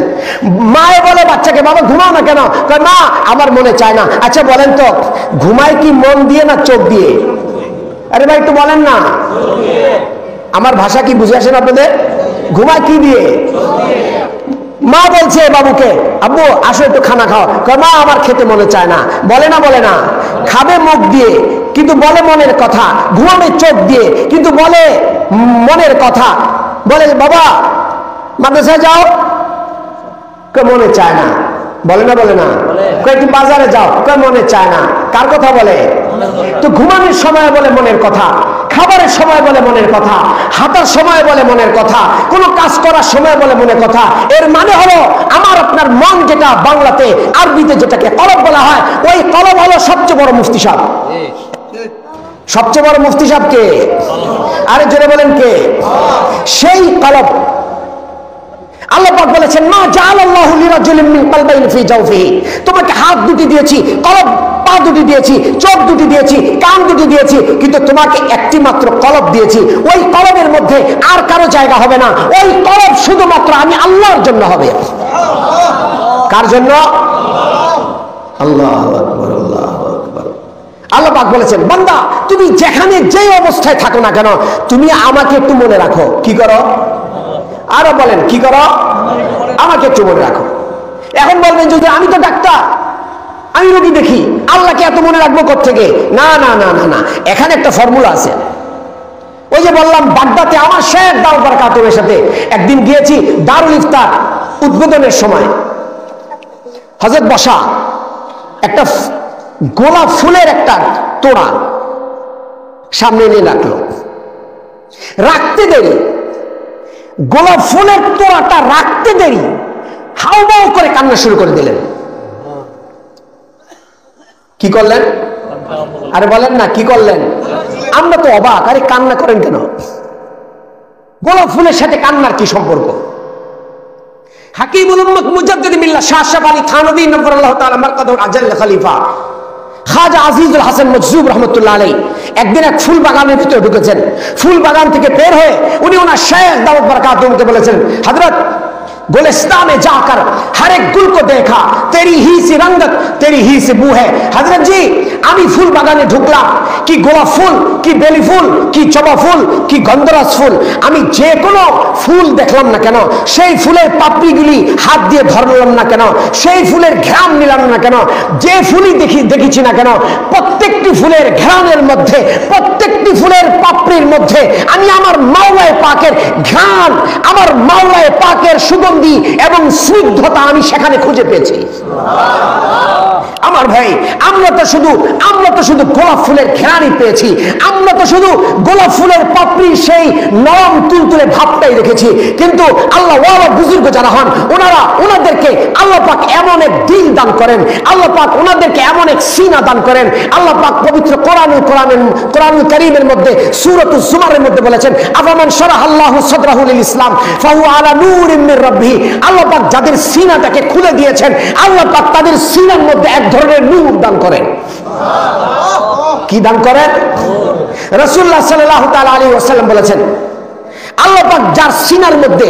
মায়ে বলে বাচ্চাকে, বাবা ঘুমাও না কেন? কয় মা আমার মনে চায় না। আচ্ছা বলেন তো, ঘুমায় কি মন দিয়ে না চোখ দিয়ে? আরে ভাই একটু বলেন না, আমার ভাষা কি বুঝে আসেন আপনাদের? ঘুমায় কি দিয়ে? মা বলছে বাবুকে, আব্বু আসো একটু খানা খাও। কয় মা আমার খেতে মনে চায় না। বলে না, বলে না? খাবে মুখ দিয়ে কিন্তু বলে মনের কথা, ঘুমাবে চোখ দিয়ে কিন্তু বলে মনের কথা। বলে বাবা মাদ্রাসায় যাও, কয় মনে চায় না। বলে না, বলে না? কয় একটু বাজারে যাও, কয় মনে চায় না। কার কথা বলে? তো ঘুমানোর সময় বলে মনের কথা, খাবারের সময় বলে মনের কথা, হাঁটার সময় বলে মনের কথা, কোনো কাজ করার সময় বলে মনের কথা। এর মানে হলো আমার আপনার মন, যেটা বাংলাতে আরবিতে যেটাকে কলব বলা হয়, ওই কলব হলো সবচেয়ে বড় মুফতি সাহেব। সবচেয়ে বড় মুফতি সাহেব কে? আরে জোরে বলেন কে? সেই কলব। আল্লাহ পাক বলেছেন, মা জাআলাল্লাহু লিরাজুলিন মিন কলবাইনি ফি জাওফিহি, তোমাকে হাত দুটি দিয়েছি, কলব পা দুটি দিয়েছি, চোখ দুটি দিয়েছি, কান দুটি দিয়েছি, কিন্তু তোমাকে একটি মাত্র কলব দিয়েছি। ওই কলবের মধ্যে আর কারো জায়গা হবে না। ওই কলব শুধুমাত্র আমি আল্লাহর জন্য হবে। কার জন্য? আল্লাহু আকবার, আল্লাহু আকবার। আল্লাহ পাক বলেছেন, বান্দা তুমি যেখানে যেই অবস্থায় থাকো না কেন, তুমি আমাকে একটু মনে রাখো। কি করো? আরো বলেন, কি করো? আমাকে একটু মনে রাখো। এখন বলবেন, যদি আমি তো ডাক্তার, আমি রোগী দেখি, আল্লাহকে এত মনে রাখবো কোত্থেকে? না না না না না, এখানে একটা ফর্মুলা আছে। ওই যে বললাম, বাগদাতে আমার শেখ দাউদ বারাকাতুহুর সাথে একদিন গিয়েছি দারুল ইফতার উদ্বোধনের সময়। হযরত বসা একটা গোলাপ ফুলের একটা তোড়া সামনে এনে রাখলো। রাখতে দেরি, গোলাপ ফুলের তোড়াটা রাখতে দেরি, হাউমাউ করে কান্না শুরু করে দিলেন। কি করলেন? আরে বলেন না, কি করলেন? আমরা তো অবাক, আরে কান্না করেন কেন? গোলাপ ফুলের সাথে কান্নার কি সম্পর্ক? হাকিমুল উম্মাহ মুজাদ্দিদ মিল্লাহ শাহ আশরাফ আলী থানভী নব্বরাল্লাহু তাআলা মারকাদুল আজল খলিফা খাজা আজিজুল হাসান মজজুব রহমতুল্লাহ আলাইহি একদিন এক ফুল বাগানের ভিতরে ঢুকেছেন। ফুল বাগান থেকে বের হয়ে উনি ওনার শেখ দাউদ বরকাতুহুকে বলেছেন, হযরত गुलिस्तान में जाकर हर एक गुल को देखा, तेरी ही सी रंगत तेरी ही सी बू है। हजरत जी আমি ফুল বাগানে ঢুকলাম, কি গোলাপ ফুল, কি বেলি ফুল, কি জবা ফুল, কি গন্ধরাজ ফুল, আমি যে কোনো ফুল দেখলাম না কেন, সেই ফুলের পাপড়িগুলি হাত দিয়ে ধরলাম না কেন, সেই ফুলের ঘ্রাণ নিলাম না কেন, যে ফুলই দেখেছি না কেন, প্রত্যেকটি ফুলের ঘ্রাণের মধ্যে, প্রত্যেকটি ফুলের পাপড়ির মধ্যে আমি আমার মাওলায়ে পাকের ঘ্রাণ, আমার মাওলায়ে পাকের সুগন্ধি এবং স্নিগ্ধতা আমি সেখানে খুঁজে পেয়েছি। আমার ভাই, আমরা তো শুধু গোলাপ ফুলের ঘ্রাণই পেয়েছি, আমরা তো শুধু গোলাপ ফুলের পাপড়ি সেই নরম তুলতুলে ভাবটাই দেখেছি, কিন্তু আল্লাহ ওয়ালা বুজুর্গ যারা হন ওনাদেরকে আল্লাহ পাক এমন এক দিল দান করেন, আল্লাহ পাক ওনাদেরকে এমন এক সিনা দান করেন। আল্লাহ পাক পবিত্র কোরআনুল কারীমের মধ্যে সূরাতুজ জুমারের মধ্যে বলেছেন, আফামান শারাহাল্লাহু সাদরাহু লিল ইসলাম ফাহুয়া আলা নূরিম মির রাব্বিহি। আল্লাহ পাক যাদের সিনাটাকে খুলে দিয়েছেন, আল্লাহ পাক তাদের সিনার মধ্যে এক ধরনের নূর দান করেন। কি দান করেন? রাসূলুল্লাহ সাল্লাল্লাহু তাআলা আলাইহি ওয়াসাল্লাম বলেছেন, আল্লাহ পাক যার সিনার মধ্যে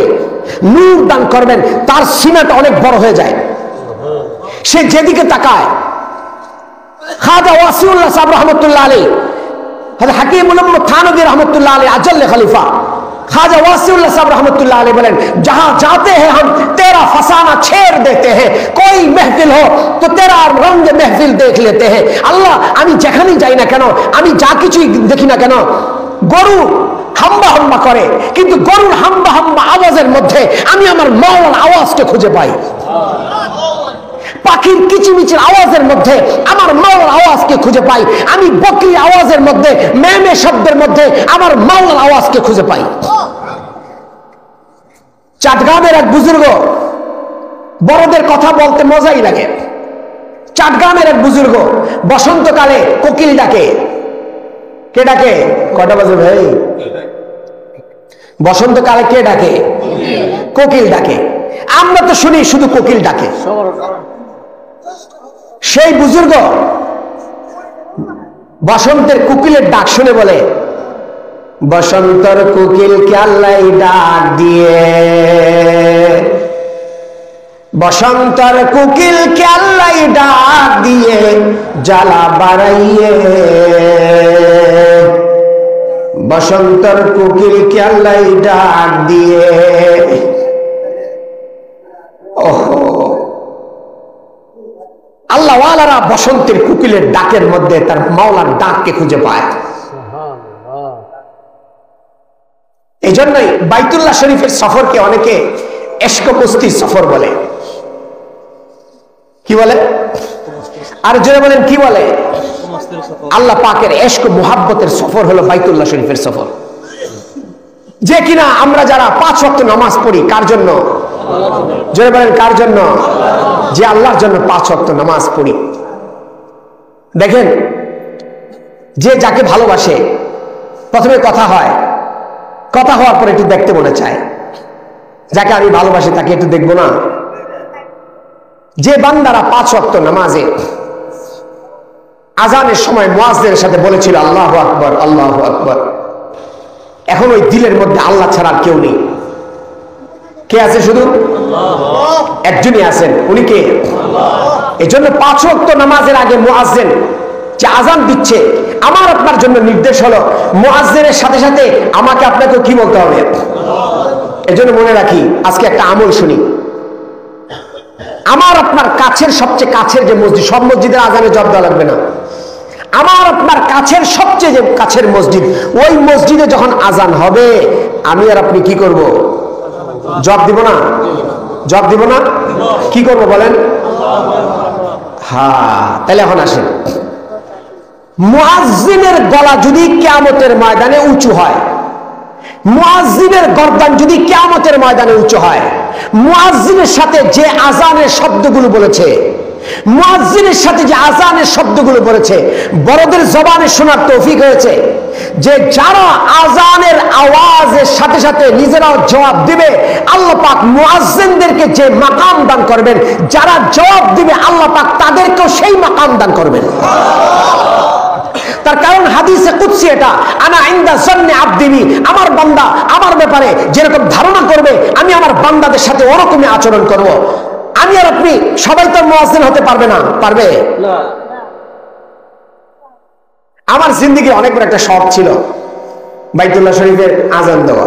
নূর দান করবেন তার সিনাটা অনেক বড় হয়ে যায়, সে যেদিকে তাকায়। খাজা ওয়াসিউল্লাহ সাহেব রহমতুল্লাহ আলাইহি, হাকিমুল উম্মাহ থানভী রহমতুল্লাহ আলাইহি আজল খলিফা खाजा वासिउल्लाह साहब रहमतुल्लाह अलैह बोलें, जहां जाते हैं हम तेरा फसाना छेड़ देते हैं, कोई महफिल हो तो तेरा रंग महफिल देख लेते हैं। अल्लाह आमी जेखाने जाई ना केन, आमी जा किछुई देखी ना केन, गरु हाम्बा हाम्बा करे, किन्तु गरुर हाम्बा हाम्बा आवाजेर मध्य आमी आमार माওলার आवाजके खुঁজে पाई। পাখির কিচিমিচির আওয়াজের মধ্যে আমার মাওলার আওয়াজকে খুঁজে পাই, আমি বকরির আওয়াজের মধ্যে, মেমে শব্দের মধ্যে আমার মাওলার আওয়াজকে খুঁজে পাই। চাটগ্রামের এক বুজুর্গ, বড়দের কথা বলতে মজাই লাগে। চাটগ্রামের এক বুজুর্গ বসন্তকালে কোকিল ডাকে। কে ডাকে? কটা বাজে ভাই? বসন্তকালে কে ডাকে? কোকিল ডাকে। আমরা তো শুনি শুধু কোকিল ডাকে। সেই বুজুর্গ বসন্তের কোকিলের ডাক শুনে বলে, বসন্তর কোকিল কে আল্লাহ ডাক দিয়ে, বসন্তর কোকিল কে আল্লাহ ডাক দিয়ে জ্বালা বাড়াইয়ে, বসন্তর কোকিল কে আল্লাহ ডাক দিয়ে। আল্লাহ ওয়ালারা বসন্তের কোকিলের ডাকের মধ্যে তার মাওলার ডাককে খুঁজে পায়। এই জন্যই বাইতুল্লাহ শরীফের সফরকে অনেকে ইশক বস্তির সফর বলে। কি বলে? আর জোরে বলেন কি বলে? আল্লাহ পাকের ইশক মুহাব্বতের সফর হলো বাইতুল্লাহ শরীফের সফর। যে কিনা আমরা যারা 5 ওয়াক্ত নামাজ পড়ি, কার জন্য? জোরে বলেন কার জন্য? যে আল্লাহর জন্য 5 ওয়াক্ত নামাজ পড়ি। দেখেন, যে যাকে ভালোবাসে প্রথমে কথা হয়, কথা হওয়ার পর একটু দেখতে মনে চায়, যাকে আমি ভালোবাসি তাকে একটু দেখবো না? যে বান্দারা 5 ওয়াক্ত নামাজে আজানের সময় মুয়াজ্জিনের সাথে বলেছিল আল্লাহু আকবার আল্লাহু আকবার, এখন ওই দিলের মধ্যে আল্লাহ ছাড়া কেউ নেই। কে আছে? শুধু একজনই আছেন। উনি কে? এই জন্য 5 ওয়াক্ত নামাজের আগে মুয়াজ্জিন যে আজান দিচ্ছে, আমার আপনার জন্য নির্দেশ হলো মুয়াজ্জিনের সাথে সাথে আমাকে আপনাকে কি বলতে হবে? এই জন্য মনে রাখি, আজকে একটা আমল শুনি। আমার আপনার কাছের, সবচেয়ে কাছের যে মসজিদ, সব মসজিদের আজানে জবাব দেওয়া লাগবে না, আমার আপনার কাছের সবচেয়ে যে কাছের মসজিদ, ওই মসজিদে যখন আজান হবে আমি আর আপনি কি করব? জবাব দিব না? জবাব দিব না? কি করব বলেন? হ্যাঁ, তাহলে এখন আসেন, মুয়াজ্জিনের গলা যদি কিয়ামতের ময়দানে উঁচু হয়, মুয়াজ্জিনের গর্দান যদি কিয়ামতের ময়দানে উঁচু হয়, মুয়াজ্জিনের সাথে যে আজানের শব্দগুলো বলেছে মুয়াজ্জিনের সাথে যে আজানের শব্দগুলো বলেছে, বড়দের জবানে শোনার তৌফিক হয়েছে যে যারা আজানের আওয়াজের সাথে সাথে নিজেরাও জবাব দিবে, আল্লাহ পাক মুয়াজ্জিনদেরকে যে মাকাম দান করবেন, যারা জবাব দিবে আল্লাহ পাক তাদেরকেও সেই মাকাম দান করবেন। তার কারণ হাদিসে কুদসি এটা, আনা ইনদা জান্নি আবদি বি, আমার বান্দা আমার ব্যাপারে যেরকম ধারণা করবে আমি আমার বান্দাদের সাথে ওরকমই আচরণ করব। আমি আর আপনি সবাই তো মুয়াজ্জিন হতে পারবে না, পারবে না। আমার জিন্দেগি অনেক বড় একটা শখ ছিল বাইতুল্লাহ শরীফের আজান দেওয়া,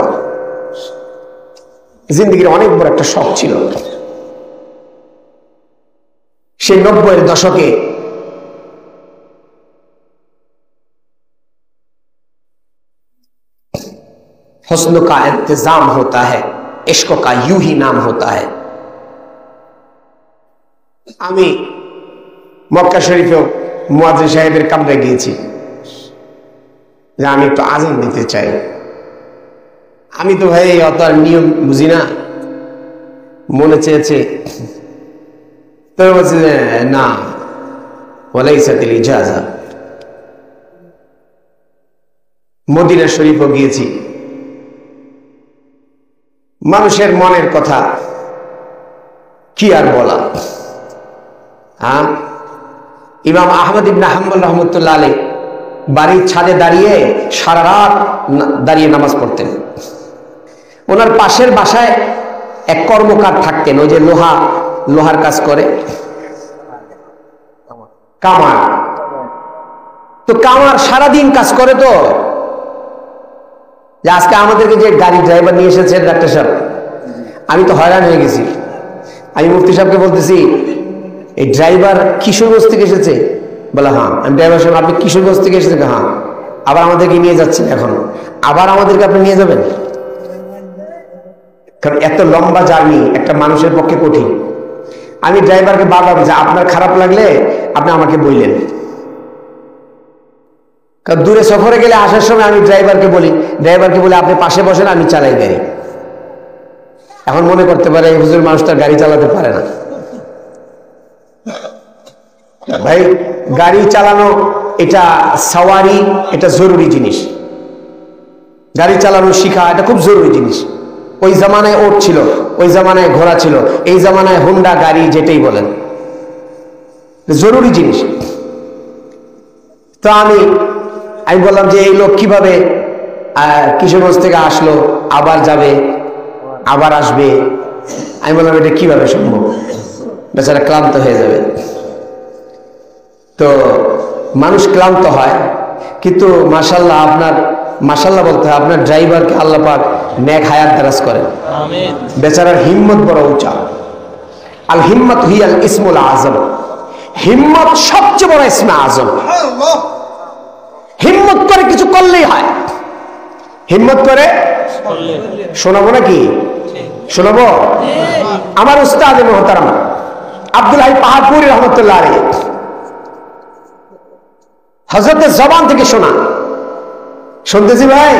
জিন্দেগির অনেক বড় একটা শখ ছিল। সেই 90-এর দশকে हुस्न का इंतजाम होता है, इश्क का यूं ही नाम होता है। আমি মক্কা শরীফেও মুয়াজ্জিন সাহেবের কামরায় গিয়েছি যে আমি একটু আজান দিতে চাই। আমি তো ভাই অত আর নিয়ম বুঝি না, মনে চেয়েছে তো বলছে যে না, ওয়ালাইসাতিল ইজাজা। মদিনা শরীফও গিয়েছি, মানুষের মনের কথা কি আর বলা। হ্যাঁ, ইমাম আহমদ ইবনে হাম্বল রহমতুল্লাহ আলাইহ বাড়ির ছাদে দাঁড়িয়ে সারা রাত দাঁড়িয়ে নামাজ পড়তেন। ওনার পাশের বাসায় এক কর্মকার থাকতেন, ওই যে লোহার কাজ করে, কামার। তো কামার সারাদিন কাজ করে, তো যে আজকে আমাদেরকে যে গাড়ি ড্রাইভার নিয়ে এসেছেন ডাক্তার সাহেব, আমি তো হয়রান হয়ে গেছি। আমি মুফতি সাহেবকে বলতেছি, এই ড্রাইভার কিশোরগঞ্জ থেকে এসেছে? বলে হ্যাঁ। আমি ড্রাইভার সাহেব, আপনি কিশোরগঞ্জ থেকে এসেছেন? হ্যাঁ। আবার আমাদেরকে নিয়ে যাচ্ছেন এখন? আবার আমাদেরকে আপনি নিয়ে যাবেন? কারণ এত লম্বা জার্নি একটা মানুষের পক্ষে কঠিন। আমি ড্রাইভারকে বারবার বলছি, আপনার খারাপ লাগলে আপনি আমাকে বললেন। কারণ দূরে সফরে গেলে আসার সময় আমি ড্রাইভারকে বলি আপনি পাশে বসেন, আমি চালাই গাড়ি। এখন মনে করতে পারে হুজুর মানুষ তার গাড়ি চালাতে পারে না। ভাই, গাড়ি চালানো এটা সাওয়ারি, এটা জরুরি জিনিস। গাড়ি চালানো শিখা এটা খুব জরুরি জিনিস। ওই জামানায় ওট ছিল, ওই জামানায় ঘোড়া ছিল, এই জামানায় হুন্ডা গাড়ি যেটাই বলেন, জরুরি জিনিস। তো আমি বললাম যে এই লোক কিভাবে কিশোরগঞ্জ থেকে আসলো, আবার যাবে, আবার আসবে। আমি বললাম এটা কিভাবে সম্ভব, বেচারা ক্লান্ত হয়ে যাবে। তো মানুষ ক্লান্ত হয়, কিন্তু মাশাআল্লাহ, আপনার মাশাআল্লাহ বলতে হয়, আপনার ড্রাইভারকে আল্লাহ পাক নেক হায়াত দারাজ করেন। আমিন। বেচারার হিম্মত বড় উঁচা। আল হিম্মত হিয়াল ইসমুল আযম, হিম্মত সবচেয়ে বড় ইসমে আযম। হিম্মত করে কিছু করলেই হয়, হিম্মত করে শোনাবো নাকি? শোনাবো? আমার উস্তাদ মুহতারাম আব্দুল হাই পাহাড়পুরি রহমতুল্লাহ আলাইহি হযরতের জবান থেকে শোনা, শুনতেছি ভাই?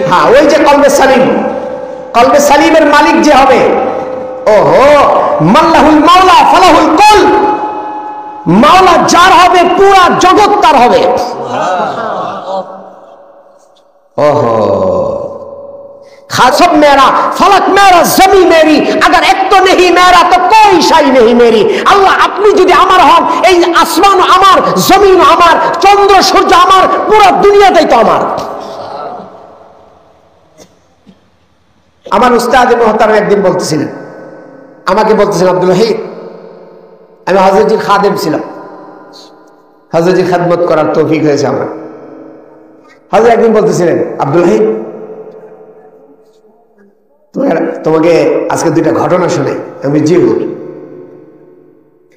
হ্যাঁ, ওই যে কলবে সালিম, কলবে সালিমের মালিক যে হবে, ওহো, মাল্লাহুল মাওলা ফালাহুল কুল, মাওলা যার হবে পুরা জগৎ তার হবে। ओहो, सब मेरा, फलक मेरा, जमी मेरी, अगर एक तो नहीं मेरा तो कोई शाई नहीं मेरी। আল্লাহ, আপনি যদি আমার হন, এই আসমান আমার, জমিন আমার, চন্দ্র সূর্য আমার, পুরো দুনিয়াটাই তো আমার। আমার উস্তাদ মুহতারাম একদিন বলতেছিলেন, আমাকে বলতেছিলেন, আব্দুল হাই, আমি হযরতজির খাদেম ছিলাম, হযরতজির খেদমত করার তৌফিক হয়েছে আমার। হযরত একদিন বলতেছিলেন, আব্দুল হাই, তোমাকে আজকে দুইটা ঘটনা শুনে। আমি জি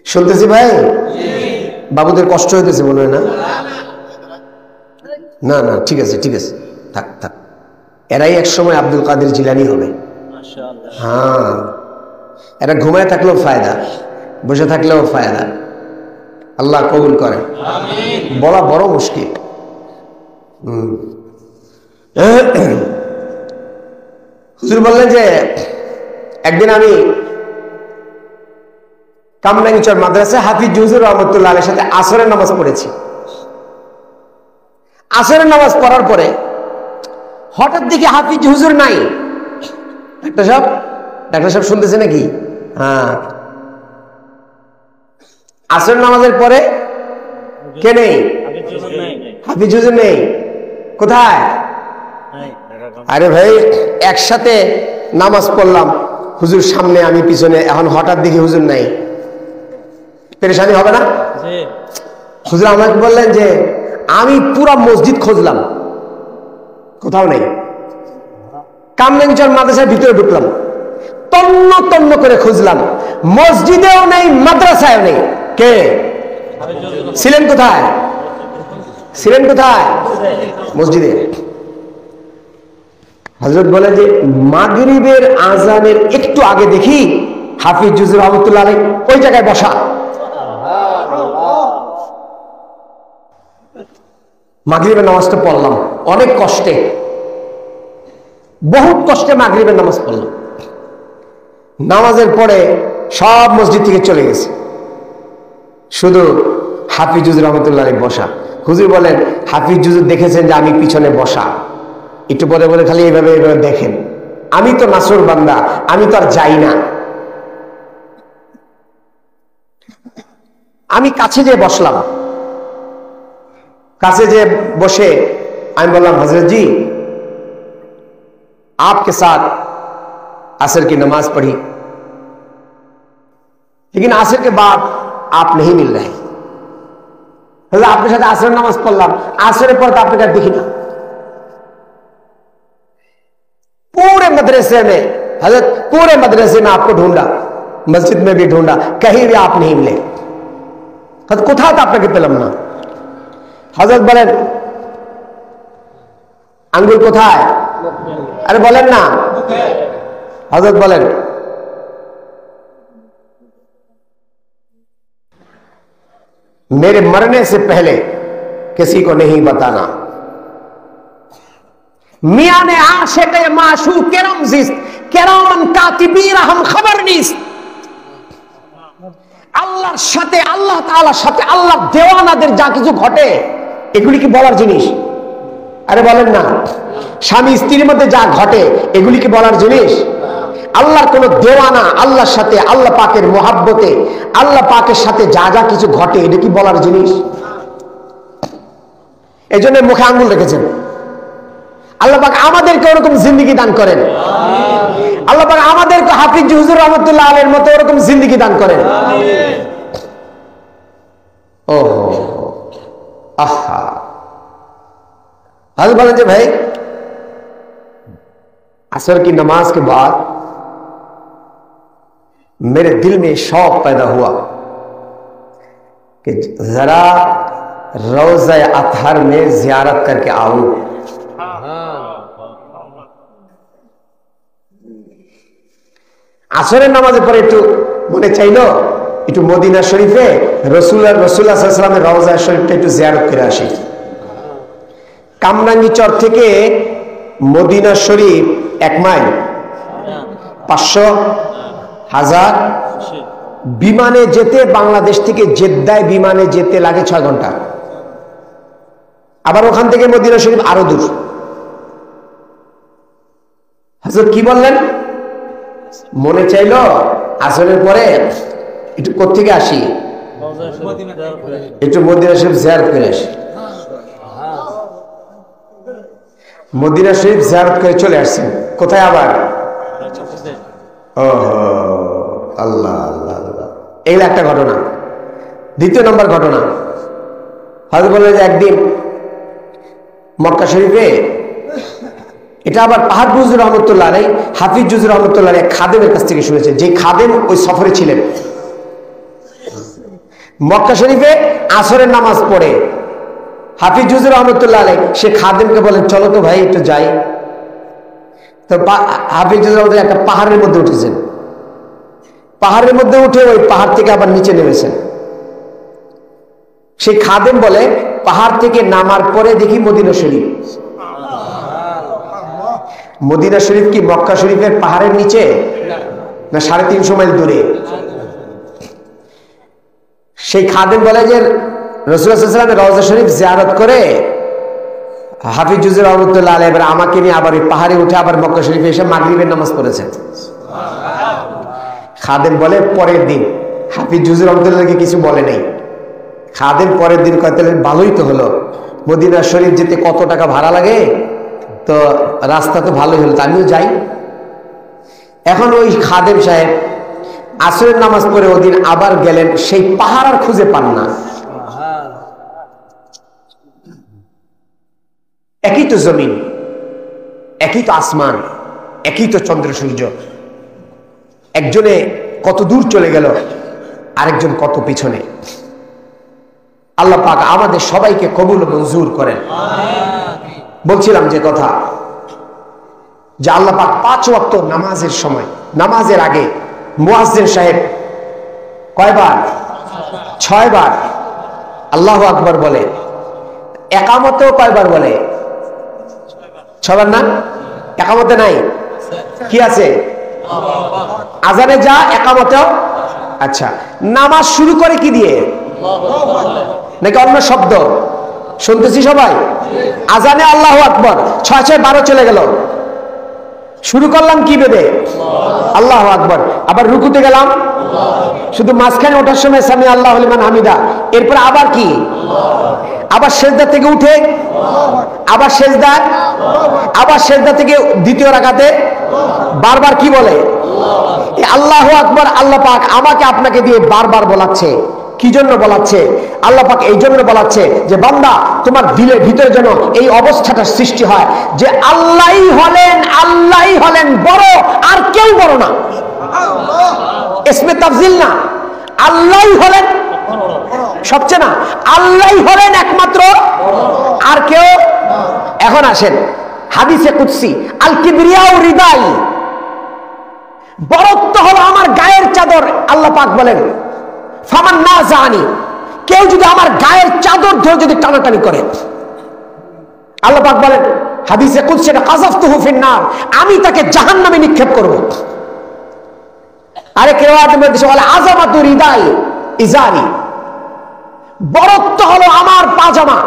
শুনতেছি ভাই। বাবুদের কষ্ট হইতেছে মনে হয়? না না, ঠিক আছে ঠিক আছে, থাক থাক, এরাই এক সময় আব্দুল কাদের জিলানী হবে। হ্যাঁ, এরা ঘুমায় থাকলেও ফায়দা, বসে থাকলেও ফায়দা। আল্লাহ কবুল করে। বলা বড় মুশকিল। হুজুর বললেন যে একদিন আমি কামরাঙ্গীচর মাদ্রাসায় হাফিজ হুজুর রহমতুল্লাহ আলাইহির সাথে আসরের নামাজ পড়েছি। আসরের নামাজ পড়ার পরে হঠাৎ দেখি হাফিজ হুজুর নাই। ডাক্তার সাহেব শুনতেছে নাকি? হ্যাঁ, আসরের নামাজের পরে কে নেই? হাফিজ হুজুর নেই। কোথায়? আরে ভাই, একসাথে নামাজ পড়লাম, হুজুর সামনে আমি পিছনে, এখন হঠাৎ দেখি হুজুর নাই, পেরেশানি হবে না? হুজুর আমাকে বললেন যে আমি পুরা মসজিদ খুঁজলাম, কোথাও নেই। কামরাঙ্গীচর মাদ্রাসার ভিতরে ঢুকলাম, তন্ন তন্ন করে খুঁজলাম, মসজিদেও নেই, মাদ্রাসায়ও নেই। কে ছিলেন? কোথায় ছিলেন? কোথায়? মসজিদে। হযরত বলে যে মাগরিবের আজানের একটু আগে দেখি হাফিজ হুজুর রহমতুল্লাহ আলাইহি ওই জায়গায় বসা। মাগরিবের নামাজটা পড়লাম অনেক কষ্টে, বহুত কষ্টে মাগরিবের নামাজ পড়লাম। নামাজের পরে সব মসজিদ থেকে চলে গেছে, শুধু হাফিজ হুজুর রহমতুল্লাহ আলাইহি বসা। হুজুর বলেন, হাফিজ হুজুর দেখেছেন যে আমি পিছনে বসা, একটু পরে বলে খালি এইভাবে এইভাবে দেখেন। আমি তো নাসর বান্দা, আমি তো আর যাই না। আমি কাছে যেয়ে বসলাম, কাছে যেয়ে বসে আমি বললাম, हजरत जी आपके साथ असर की नमाज पढ़ी, लेकिन असर के बाद आप नहीं मिल रहे। आपके साथ असर नमाज पढ़लाम, असरेর পর তো আপনাকে দেখি না। पूरे मदरसे में हजरत, पूरे मदरसे में आपको ढूंढा, मस्जिद में भी ढूंढा, कहीं भी आप नहीं मिले। কোথাও তো আপনাকে পেলাম না। হযরত বলেন, আঙ্গুল কোথায়? আরে বলেন না। হযরত বলেন, मेरे मरने से पहले किसी को नहीं बताना। मियां ने आशिक माशूक केरम जिस्त केरामन कातिबीन हम खबर निस्त। আল্লাহর সাথে, আল্লাহ তাআলার সাথে, আল্লাহ দেওয়ানাদের যা কিছু ঘটে এগুলি কি বলার জিনিস? আরে বলেন না। স্বামী স্ত্রীর মধ্যে যা ঘটে এগুলি কি বলার জিনিস? আল্লাহর কোন দেওয়ানা, আল্লাহর সাথে, আল্লাহ পাকের মোহাব্বতে, আল্লাহ পাকের সাথে যা যা কিছু ঘটে এটা কি বলার জিনিস? এই জন্য মুখে আঙ্গুল রেখেছেন। আল্লাহ পাক আমাদেরকে ওরকম জিন্দেগি দান করেন। আল্লাহ পাক আমাদেরকে হাফিজ হুজুর রহমতুল্লাহ আলাইহির মতো ওরকম জিন্দেগি দান করেন। ओहो, आहा। हज़रत बोले जी भाई, असर की नमाज के बाद मेरे दिल में शौक पैदा हुआ कि जरा रोज़ा अतहर में जियारत करके आऊं। আসরের নামাজের পরে একটু মনে চাইলো একটু মদিনা শরীফে রাসূলুল্লাহ সাল্লাল্লাহু আলাইহি ওয়াসাল্লামের রওজা শরীফটা একটু জিয়ারত করে আসি। কামরাঙ্গীচর থেকে মদিনা শরীফ 1 মাইল, 500, 1000। বিমানে যেতে, বাংলাদেশ থেকে জেদ্দায় বিমানে যেতে লাগে 6 ঘন্টা। আবার ওখান থেকে মদিনা শরীফ আরো দূর। হযরত কি বললেন? মনে চাইলো আসরের পরে একটু কোত্থেকে আসি, একটু মদিনা শরীফ জিয়ারত করে আসি। মদিনা শরীফ জিয়ারত করে চলে আসছেন। কোথায় আবার? আল্লাহ আল্লাহ আল্লাহ। এই একটা ঘটনা। দ্বিতীয় নম্বর ঘটনা, হযরত বলে যে একদিন মক্কা শরীফে, এটা আবার পাহাড়পুর হুজুর রহমতুল্লাহ আলাইহি, হাফিজ হুজুর রহমতুল্লাহ আলাইহি খাদেমের কাছ থেকে শুনেছে, যে খাদেম ওই সফরে ছিলেন। মক্কা শরীফে আসরের নামাজ পড়ে হাফিজ হুজুর রহমতুল্লাহ আলাইহি সে খাদেমকে বলেন, চলো তো ভাই একটু যাই। তো হাফিজ হুজুর রহমতুল্লাহ একটা পাহাড়ের মধ্যে উঠেছেন। পাহাড়ের মধ্যে উঠে ওই পাহাড় থেকে আবার নিচে নেমেছেন। সেই খাদেম বলে, পাহাড় থেকে নামার পরে দেখি মদিনা শরীফ। মদিনা শরীফ কি মক্কা শরীফের পাহাড়ের নিচে না 350 মাইল দূরে? সেই খাদেম বলে যে রাসূলুল্লাহ সাল্লাল্লাহু আলাইহি ওয়াসাল্লামের রওজা শরীফ জিয়ারত করে হাফিজ জুজুর রহমতুল্লাহ আলাইহি এবার আমাকে নিয়ে আবার ওই পাহাড়ে উঠে আবার মক্কা শরীফে এসে মাগরিবের নামাজ পড়েছেন। খাদেম বলে পরের দিন হাফিজ জুজুর রহমতুল্লাহকে কিছু বলে নাই। খাদেম পরের দিন কয় তাহলে ভালোই তো হলো, মদিনা শরীফ যেতে কত টাকা ভাড়া লাগে, তো রাস্তা তো ভালোই হলো, আমিও যাই। এখন ওই খাদেম সাহেব আসরের নামাজ পড়ে ওদিন আবার গেলেন, সেই পাহাড় আর খুঁজে পান না। একই তো জমিন, একই তো আসমান, একই তো চন্দ্র সূর্য, একজনে কত দূর চলে গেল, আরেকজন কত পিছনে। আল্লাহ পাক আমাদের সবাইকে কবুল ও মঞ্জুর করেন। বলছিলাম যে কথা, যে আল্লাহ পাক 5 ওয়াক্ত নামাজের সময়, নামাজের আগে মুয়াজ্জিন সাহেব কয়বার? 6 বার আল্লাহু আকবার বলে। একামতেও কয়বার বলে? 6 বার না? একামতে নাই, কি আছে? আজানে যা, একামতেও। আচ্ছা, নামাজ শুরু করে কি দিয়ে? নাকি অন্য শব্দ? শুনতেছি সবাই? আজানে আল্লাহু আকবার, 6 6 12 চলে গেল। শুরু করলাম কি বেদে? আল্লাহু আকবার। আবার রুকুতে গেলাম, শুধু মাঝখানে ওঠার সময় সামি আল্লাহু লিমান হামিদা, এরপর আবার কি? আবার সেজদা থেকে উঠে আবার সেজদা, আবার সেজদা থেকে দ্বিতীয় রাকাতে বারবার কি বলে? আল্লাহু আকবার। আল্লাহ পাক আমাকে আপনাকে দিয়ে বারবার বলাচ্ছে। কি জন্য বলাচ্ছে? আল্লাহ পাক এই জন্য বলাচ্ছে যে বান্দা, তোমার দিলের ভিতরে যেন এই অবস্থাটা সৃষ্টি হয় যে আল্লাহই হলেন বড়, আর কেউ বড় না। ইসমে তাফজিল না, আল্লাহই হলেন সবচেয়ে না, আল্লাহই হলেন একমাত্র, আর কেউ। এখন আসেন হাদিসে কুদসি, আল কিবরিয়াউ রিদাই, বড়ত্ব হলো আমার গায়ের চাদর। আল্লাহ পাক বলেন ফামান নাযানি, কেউ যদি আমার গায়ের চাদর ধরে যদি টানাটানি করে, আল্লাহ পাক বলেন হাদিসে কুদসি, কাযাফতুহু ফিন-নার, আমি তাকে জাহান্নামে নিক্ষেপ করব। আরে কিরাআতের মধ্যে বলে আযামাতু রিদাই ইজারি, বড়ত্ব হলো আমার পাজামা।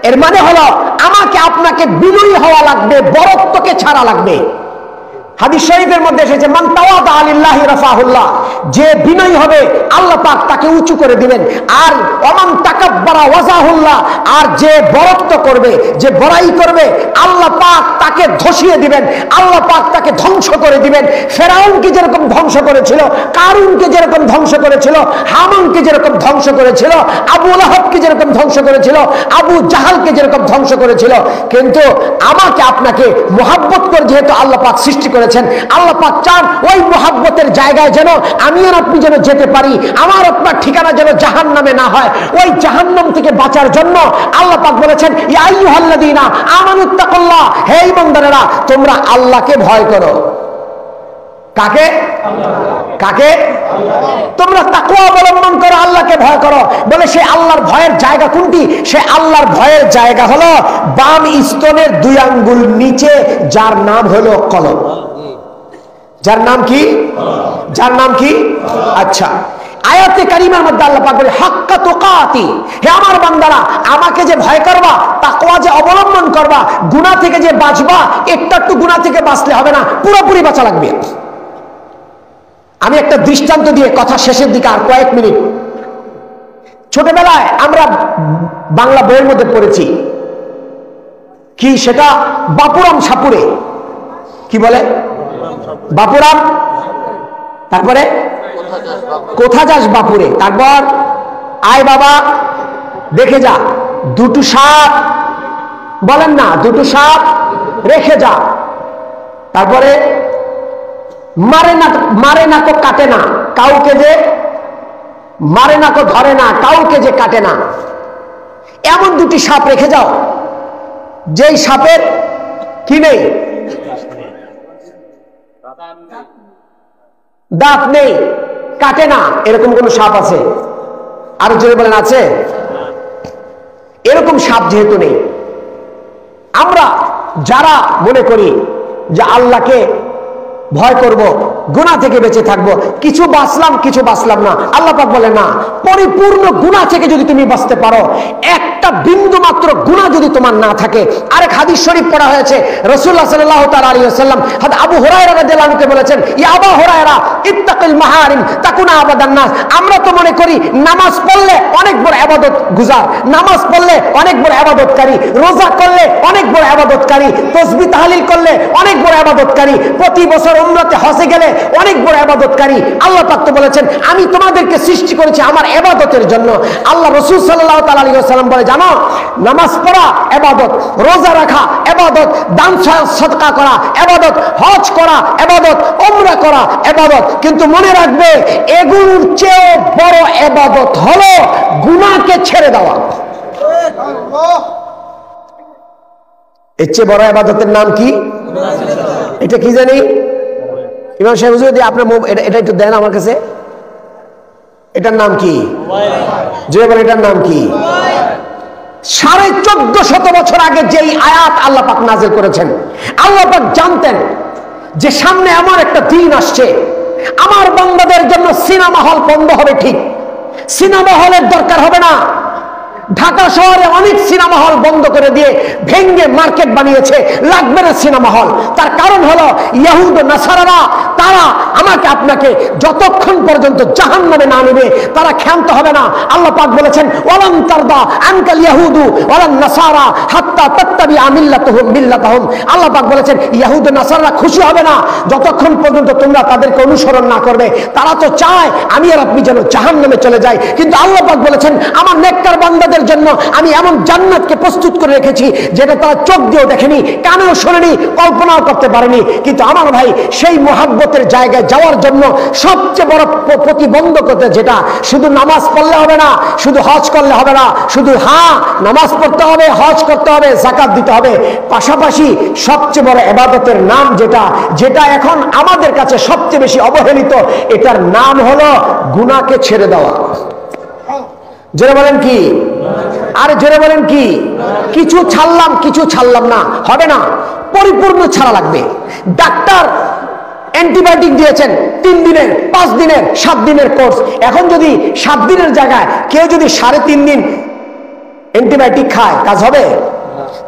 এর মানে হলো আমাকে আপনাকে বিনয়ী হওয়া লাগবে, বড়ত্বকে ছাড়া লাগবে। হাদিস শরীফের মধ্যে এসেছে মান তাওয়াদা লিল্লাহি রাফাহুল্লাহ, যে বিনয়ী হবে আল্লাহ পাক তাকে উঁচু করে দিবেন। আর ওমান তাকাব্বারা ওয়াজাহুল্লাহ, আর যে বড়ত্ব করবে, যে বড়াই করবে, আল্লাহ পাক তাকে ধসিয়ে দিবেন, আল্লাহ পাক তাকে ধ্বংস করে দিবেন। ফেরাউনকে যেরকম ধ্বংস করেছিল, কারুনকে যেরকম ধ্বংস করেছিল, হামানকে যেরকম ধ্বংস করেছিল, আবু লাহাবকে যেরকম ধ্বংস করেছিল, আবু জাহালকে যেরকম ধ্বংস করেছিল। কিন্তু আমাকে আপনাকে মুহাব্বত করে যেহেতু আল্লাহ পাক সৃষ্টি করেছেন, আল্লাহ পাক চান ওই মুহাব্বতের জায়গায় যেন আমি আর আপনি যেন যেতে পারি, আমার আপনার ঠিকানা যেন জাহান্নামে না হয়। ওই জাহান্নাম থেকে বাঁচার জন্য আল্লাহ পাক বলেছেন ইয়া আইয়ুহাল্লাযীনা আমানুত্তাকুল্লাহ, হে ঈমানদারেরা তোমরা আল্লাহকে ভয় করো। কাকে? কাকে? তোমরা তাকওয়া অবলম্বন করো, আল্লাহকে ভয় করো। বলে সে আল্লাহর ভয়ের জায়গা কোনটি? সে আল্লাহর ভয়ের জায়গা হলো বাম স্তনের 2 আঙ্গুল নিচে, যার নাম হলো কলব। যার নাম কি? যার নাম কি? আচ্ছা, আয়াতে কারিমার মধ্যে আল্লাহ পাক বলে হাক্কা তুকাতি, হে আমার বান্দারা আমাকে যে ভয় করবা, তাকওয়া যে অবলম্বন করবা, গুনাহ থেকে যে বাঁচবা, একটু গুনাহ থেকে বাঁচলে হবে না, পুরোপুরি বাঁচা লাগবে। আমি একটা দৃষ্টান্ত দিয়ে কথা শেষের দিকে আর কয়েক মিনিট। ছোটবেলায় আমরা বাংলা বইয়ের মধ্যে পড়েছি, কি সেটা? বাপুরাম সাপুরে, কি বলে? বাপুরাম, তারপরে কোথা যাস বাপুরে, তারপর আয় বাবা দেখে যা, 2টো সাপ, বলেন না 2টো সাপ রেখে যা, তারপরে মারে না তো কাটে না, কাউকে যে মারে না তো ধরে না, কাউকে যে কাটে না, এমন 2টি সাপ রেখে যাও যেই সাপের কি নেই? দাঁত নেই, কাটে না, এরকম কোন সাপ আছে? আরো জোরে বলেন আছে? এরকম সাপ যেহেতু নেই, আমরা যারা মনে করি যে আল্লাহকে ভয় করব, গুনাহ থেকে বেঁচে থাকবো, কিছু বাঁচলাম কিছু বাঁচলাম না। আল্লাহ পাক বলে না, পরিপূর্ণ গুনাহ থেকে যদি তুমি বাঁচতে পারো, একটা বিন্দু মাত্র গুনাহ যদি তোমার না থাকে। আরেক হাদিস শরীফ পড়া হয়েছে, রাসূলুল্লাহ সাল্লাল্লাহু তাআলা আলাইহি ওয়াসাল্লাম হযরত আবু হুরায়রা রাদিয়াল্লাহু আনহু বলেছেন, ইয়া আবু হুরায়রা ইত্তাকিল মাহারিম তাকুনা আবাদান নাস। আমরা তো মনে করি নামাজ পড়লে অনেক বড় ইবাদত গুজার, নামাজ পড়লে অনেক বড় ইবাদতকারী, রোজা করলে অনেক বড় ইবাদতকারী, তাসবিহ তাহলিল করলে অনেক বড় ইবাদতকারী, প্রতি বছর উমরাতে হজে গেলে অনেক বড় ইবাদতকারী। আল্লাহ পাক তো বলেছেন, আমি তোমাদেরকে সৃষ্টি করেছি আমার ইবাদতের জন্য। আল্লাহ রাসূল সাল্লাল্লাহু তাআলা আলাইহি ওয়াসাল্লাম বলে, জানো নামাজ পড়া ইবাদত, রোজা রাখা ইবাদত, দান সদকা করা ইবাদত, হজ করা ইবাদত, উমরা করা ইবাদত। কিন্তু মনে রাখবে, এগুলোর চেয়ে বড় ইবাদত হলো গুনাহকে ছেড়ে দেওয়া। এর চেয়ে বড় ইবাদতের নাম কি? এটা কি জানি? ইমাম সাহেব হুজুর, আপনার এটা একটু দেন আমার কাছে। এটার নাম কি? যে বলে এটার নাম কি? 1450 বছর আগে যেই আয়াত আল্লাহ পাক নাযিল করেছেন, আল্লাহ পাক জানতেন যে সামনে এমন একটা দিন আসছে, আমার বান্দাদের জন্য সিনেমা হল বন্ধ হবে। ঠিক, সিনেমা হলের দরকার হবে না। ঢাকা শহরে অনেক সিনেমা হল বন্ধ করে দিয়ে ভেঙ্গে মার্কেট বানিয়েছে, লাগবে না সিনেমা হল। তার কারণ হলো ইহুদ ও নাসারারা, তারা আমাকে আপনাকে যতক্ষণ পর্যন্ত জাহান্নামে না নেবে তারা ক্ষান্ত হবে না। আল্লাহ পাক বলেছেন, ওয়ালান তারদা আনকাল ইয়াহুদু ওয়ালান নাসারা হাত্তা তাত্তাবিআ মিল্লাতাহুম। আল্লাহ পাক বলেছেন, ইহুদ ও নাসারারা খুশি হবে না যতক্ষণ পর্যন্ত তোমরা তাদেরকে অনুসরণ না করবে। তারা তো চায় আমি আর আপনি যেন জাহান্নামে চলে যাই। কিন্তু আল্লাহ পাক বলেছেন, আমার নেককার বান্দাদের জন্য আমি এমন জান্নাতকে প্রস্তুত করে রেখেছি যেটা তারা চোখ দিয়েও দেখেনি, কানেও শোনেনি, কল্পনাও করতে পারেনি। কিন্তু আমার ভাই, সেই মহাব্বতের জায়গায় যাওয়ার জন্য সবচেয়ে বড় প্রতিবন্ধকতা যেটা, শুধু নামাজ পড়লে হবে না, শুধু হজ করলে হবে না, শুধু নামাজ পড়তে হবে, হজ করতে হবে, যাকাত দিতে হবে, পাশাপাশি সবচেয়ে বড় ইবাদতের নাম যেটা, যেটা এখন আমাদের কাছে সবচেয়ে বেশি অবহেলিত, এটার নাম হলো গুনাহকে ছেড়ে দেওয়া। জোরে বলেন কি? আরে জোরে বলেন কি? কিছু ছাড়লাম কিছু ছাড়লাম না, হবে না, পরিপূর্ণ ছাড়া লাগবে। ডাক্তার অ্যান্টিবায়োটিক দিয়েছেন 3 দিনের, 5 দিনের, 7 দিনের কোর্স। এখন যদি 7 দিনের জায়গায় কেউ যদি 3.5 দিন অ্যান্টিবায়োটিক খায়, কাজ হবে?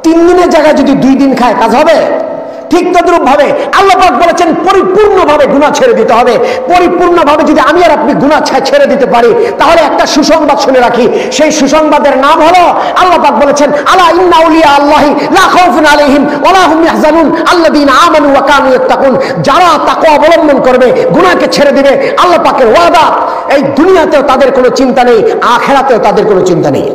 3 দিনের জায়গায় যদি 2 দিন খায়, কাজ হবে? ঠিক তদ্রূপ ভাবে আল্লাহ পাক বলেছেন, পরিপূর্ণভাবে গুনাহ ছেড়ে দিতে হবে। পরিপূর্ণভাবে যদি আমি আর আপনি গুনাহ ছেড়ে দিতে পারি, তাহলে একটা সুসংবাদ শুনে রাখি। সেই সুসংবাদের নাম হলো, আল্লাহ পাক বলেছেন, আলা ইন্না আউলিয়া আল্লাহি লা খাউফুন আলাইহিম ওয়া লা হুম ইয়াহজানুন আল্লাযীনা আমানু ওয়া কানু ইয়াত্তাকুন। যারা তাকওয়া অবলম্বন করবে, গুনাহকে ছেড়ে দিবে, আল্লাহ পাকের ওয়াদা, এই দুনিয়াতেও তাদের কোনো চিন্তা নেই, আখিরাতেও তাদের কোনো চিন্তা নেই।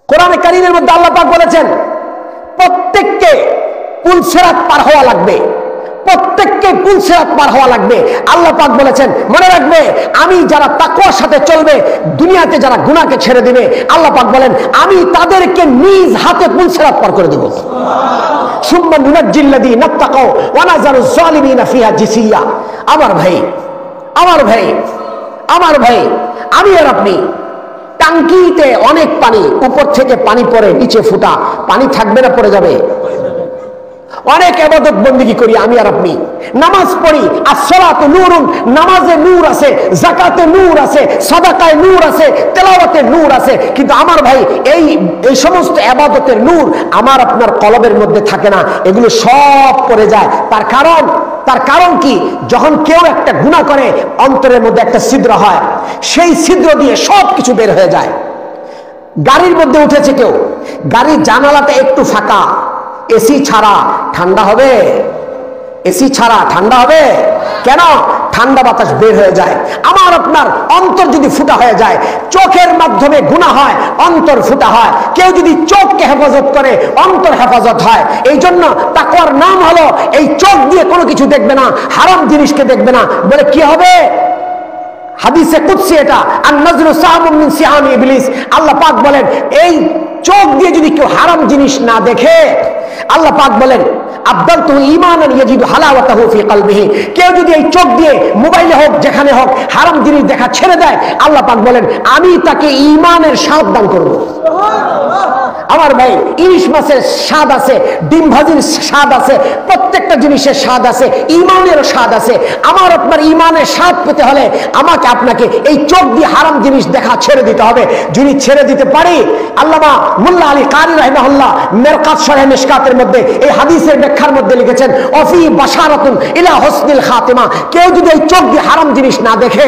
কোরআনে কারীমের মধ্যে আল্লাহ পাক বলেছেন, প্রত্যেককে পুলসিরাত পার হওয়া লাগবে, প্রত্যেককে পুলসিরাত পার হওয়া লাগবে। আল্লাহ পাক বলেছেন, মনে রাখবে, আমি যারা তাকওয়ার সাথে চলবে, দুনিয়াতে যারা গুনাহকে ছেড়ে দিবে, আল্লাহ পাক বলেন, আমি তাদেরকে নিজ হাতে পুলসিরাত পার করে দেব। সুম্মা নুনাজ্জিল্লাযীনা তাকাউ ওয়া নাযারু যালিমিনা ফিহা জিসিয়া। আমার ভাই, আমার ভাই, আমার ভাই, আমি আর আপনি, টাঙ্কিতে অনেক পানি, উপর থেকে পানি পড়ে নিচে ফুটা, পানি থাকবে না পড়ে যাবে? অনেক ইবাদত বন্দেগী করি আমি আর আপনি, নামাজ পড়ি, আসসালাতু নূরুন, নামাজে নূর আছে, যাকাতে নূর আছে, সাদাকায় নূর আছে, তেলাওয়াতে নূর আছে। কিন্তু আমার ভাই, এই সমস্ত ইবাদতের নূর আমার আপনার কলবের মধ্যে থাকে না, এগুলো সব পড়ে যায়। তার কারণ কি? যখন কেউ একটা গুনাহ করে, অন্তরের মধ্যে একটা ছিদ্র হয়, সেই ছিদ্র দিয়ে সব কিছু বের হয়ে যায়। গাড়ির মধ্যে উঠেছে কেউ, গাড়ির জানালাটা একটু ফাঁকা, এসি ছাড়া ঠান্ডা হবে? এসি ছাড়া ঠান্ডা হবে? কেন? ঠান্ডা বাতাস বের হয়ে যায়। আমার আপনার অন্তর যদি ফুটা হয়ে যায়, চোখের মাধ্যমে গুনাহ হয়, অন্তর ফুটা হয়। কেউ যদি চোখকে হেফাজত করে, অন্তর হেফাজত হয়। এই জন্য তাকওয়ার নাম হলো, এই চোখ দিয়ে কোনো কিছু দেখবে না, হারাম জিনিসকে দেখবে না। বলে কি হবে? হাদিসে কুদসি এটা, আন নাজরু সাহাবুম মিন সিহামি ইবলিস। আল্লাহ পাক বলেন, এই চোখ দিয়ে যদি কেউ হারাম জিনিস না দেখে, আল্লাহ পাক বলেন, আবদালতু ঈমানান ইয়াজিদু হালাওয়াতাহু ফি কলবিহি। কেউ যদি এই চোখ দিয়ে মোবাইলে হোক, যেখানে হোক, হারাম জিনিস দেখা ছেড়ে দেয়, আল্লাহ পাক বলেন, আমি তাকে ঈমানের স্বাদ দান করব। সুবহানাল্লাহ। আমার ভাই ইলিশ মাছের স্বাদ আছে, ডিম ভাজির স্বাদ আছে, প্রত্যেকটা জিনিসের স্বাদ আছে, ইমানেরও স্বাদ আছে। আমার আপনার ইমানের স্বাদ পেতে হলে আমাকে আপনাকে এই চোখ দিয়ে হারাম জিনিস দেখা ছেড়ে দিতে হবে। যদি ছেড়ে দিতে পারি, আল্লামা মোল্লা আলী কারি রাহিমাহুল্লাহ মিরকাত শরহ মিশকাতের মধ্যে এই হাদিসের ব্যাখ্যার মধ্যে লিখেছেন, অফি বাশারাতুন ইলা হুসনিল খাতিমা। কেউ যদি এই চোখ দিয়ে হারাম জিনিস না দেখে,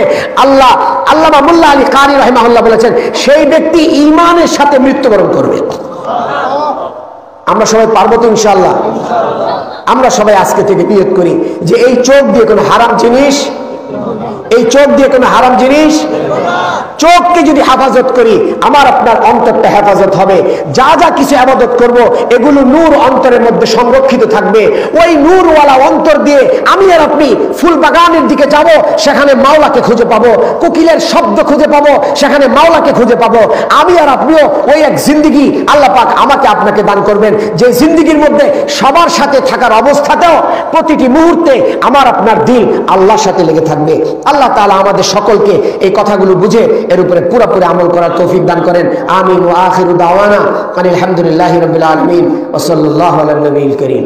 আল্লামা মোল্লা আলী কারি রাহিমাহুল্লাহ বলেছেন, সেই ব্যক্তি ঈমানের সাথে মৃত্যুবরণ করবে। আমরা সবাই পারবো তো ইনশাআল্লাহ? আমরা সবাই আজকে থেকে নিয়ত করি যে এই চোখ দিয়ে কোনো হারাম জিনিস, এই চোখ দিয়ে কোনো হারাম জিনিস, চোখকে যদি হেফাজত করি আমার আপনার অন্তরটা হেফাজত হবে। যা যা কিছু ইবাদত করব এগুলো নূর অন্তরের মধ্যে সংরক্ষিত থাকবে। ওই নূরওয়ালা অন্তর দিয়ে আমি আর আপনি ফুল বাগানের দিকে যাব, সেখানে মাওলাকে খুঁজে পাবো। কোকিলের শব্দ খুঁজে পাবো, সেখানে মাওলাকে খুঁজে পাবো। আমি আর আপনিও ওই এক জিন্দেগি আল্লাহ পাক আমাকে আপনাকে দান করবেন, যে জিন্দেগির মধ্যে সবার সাথে থাকার অবস্থাতেও প্রতিটি মুহূর্তে আমার আপনার দিল আল্লাহর সাথে লেগে থাকবে। আল্লাহ তাআলা আমাদের সকলকে এই কথাগুলো বুঝে এর উপরে পুরোপুরি আমল করার তৌফিক দান করেন। আমিন। ওয়া আখিরু দাওয়ানা আলহামদুলিল্লাহি রাব্বিল আলামিন ওয়া সাল্লাল্লাহু আলা নবিয়িল কারীম।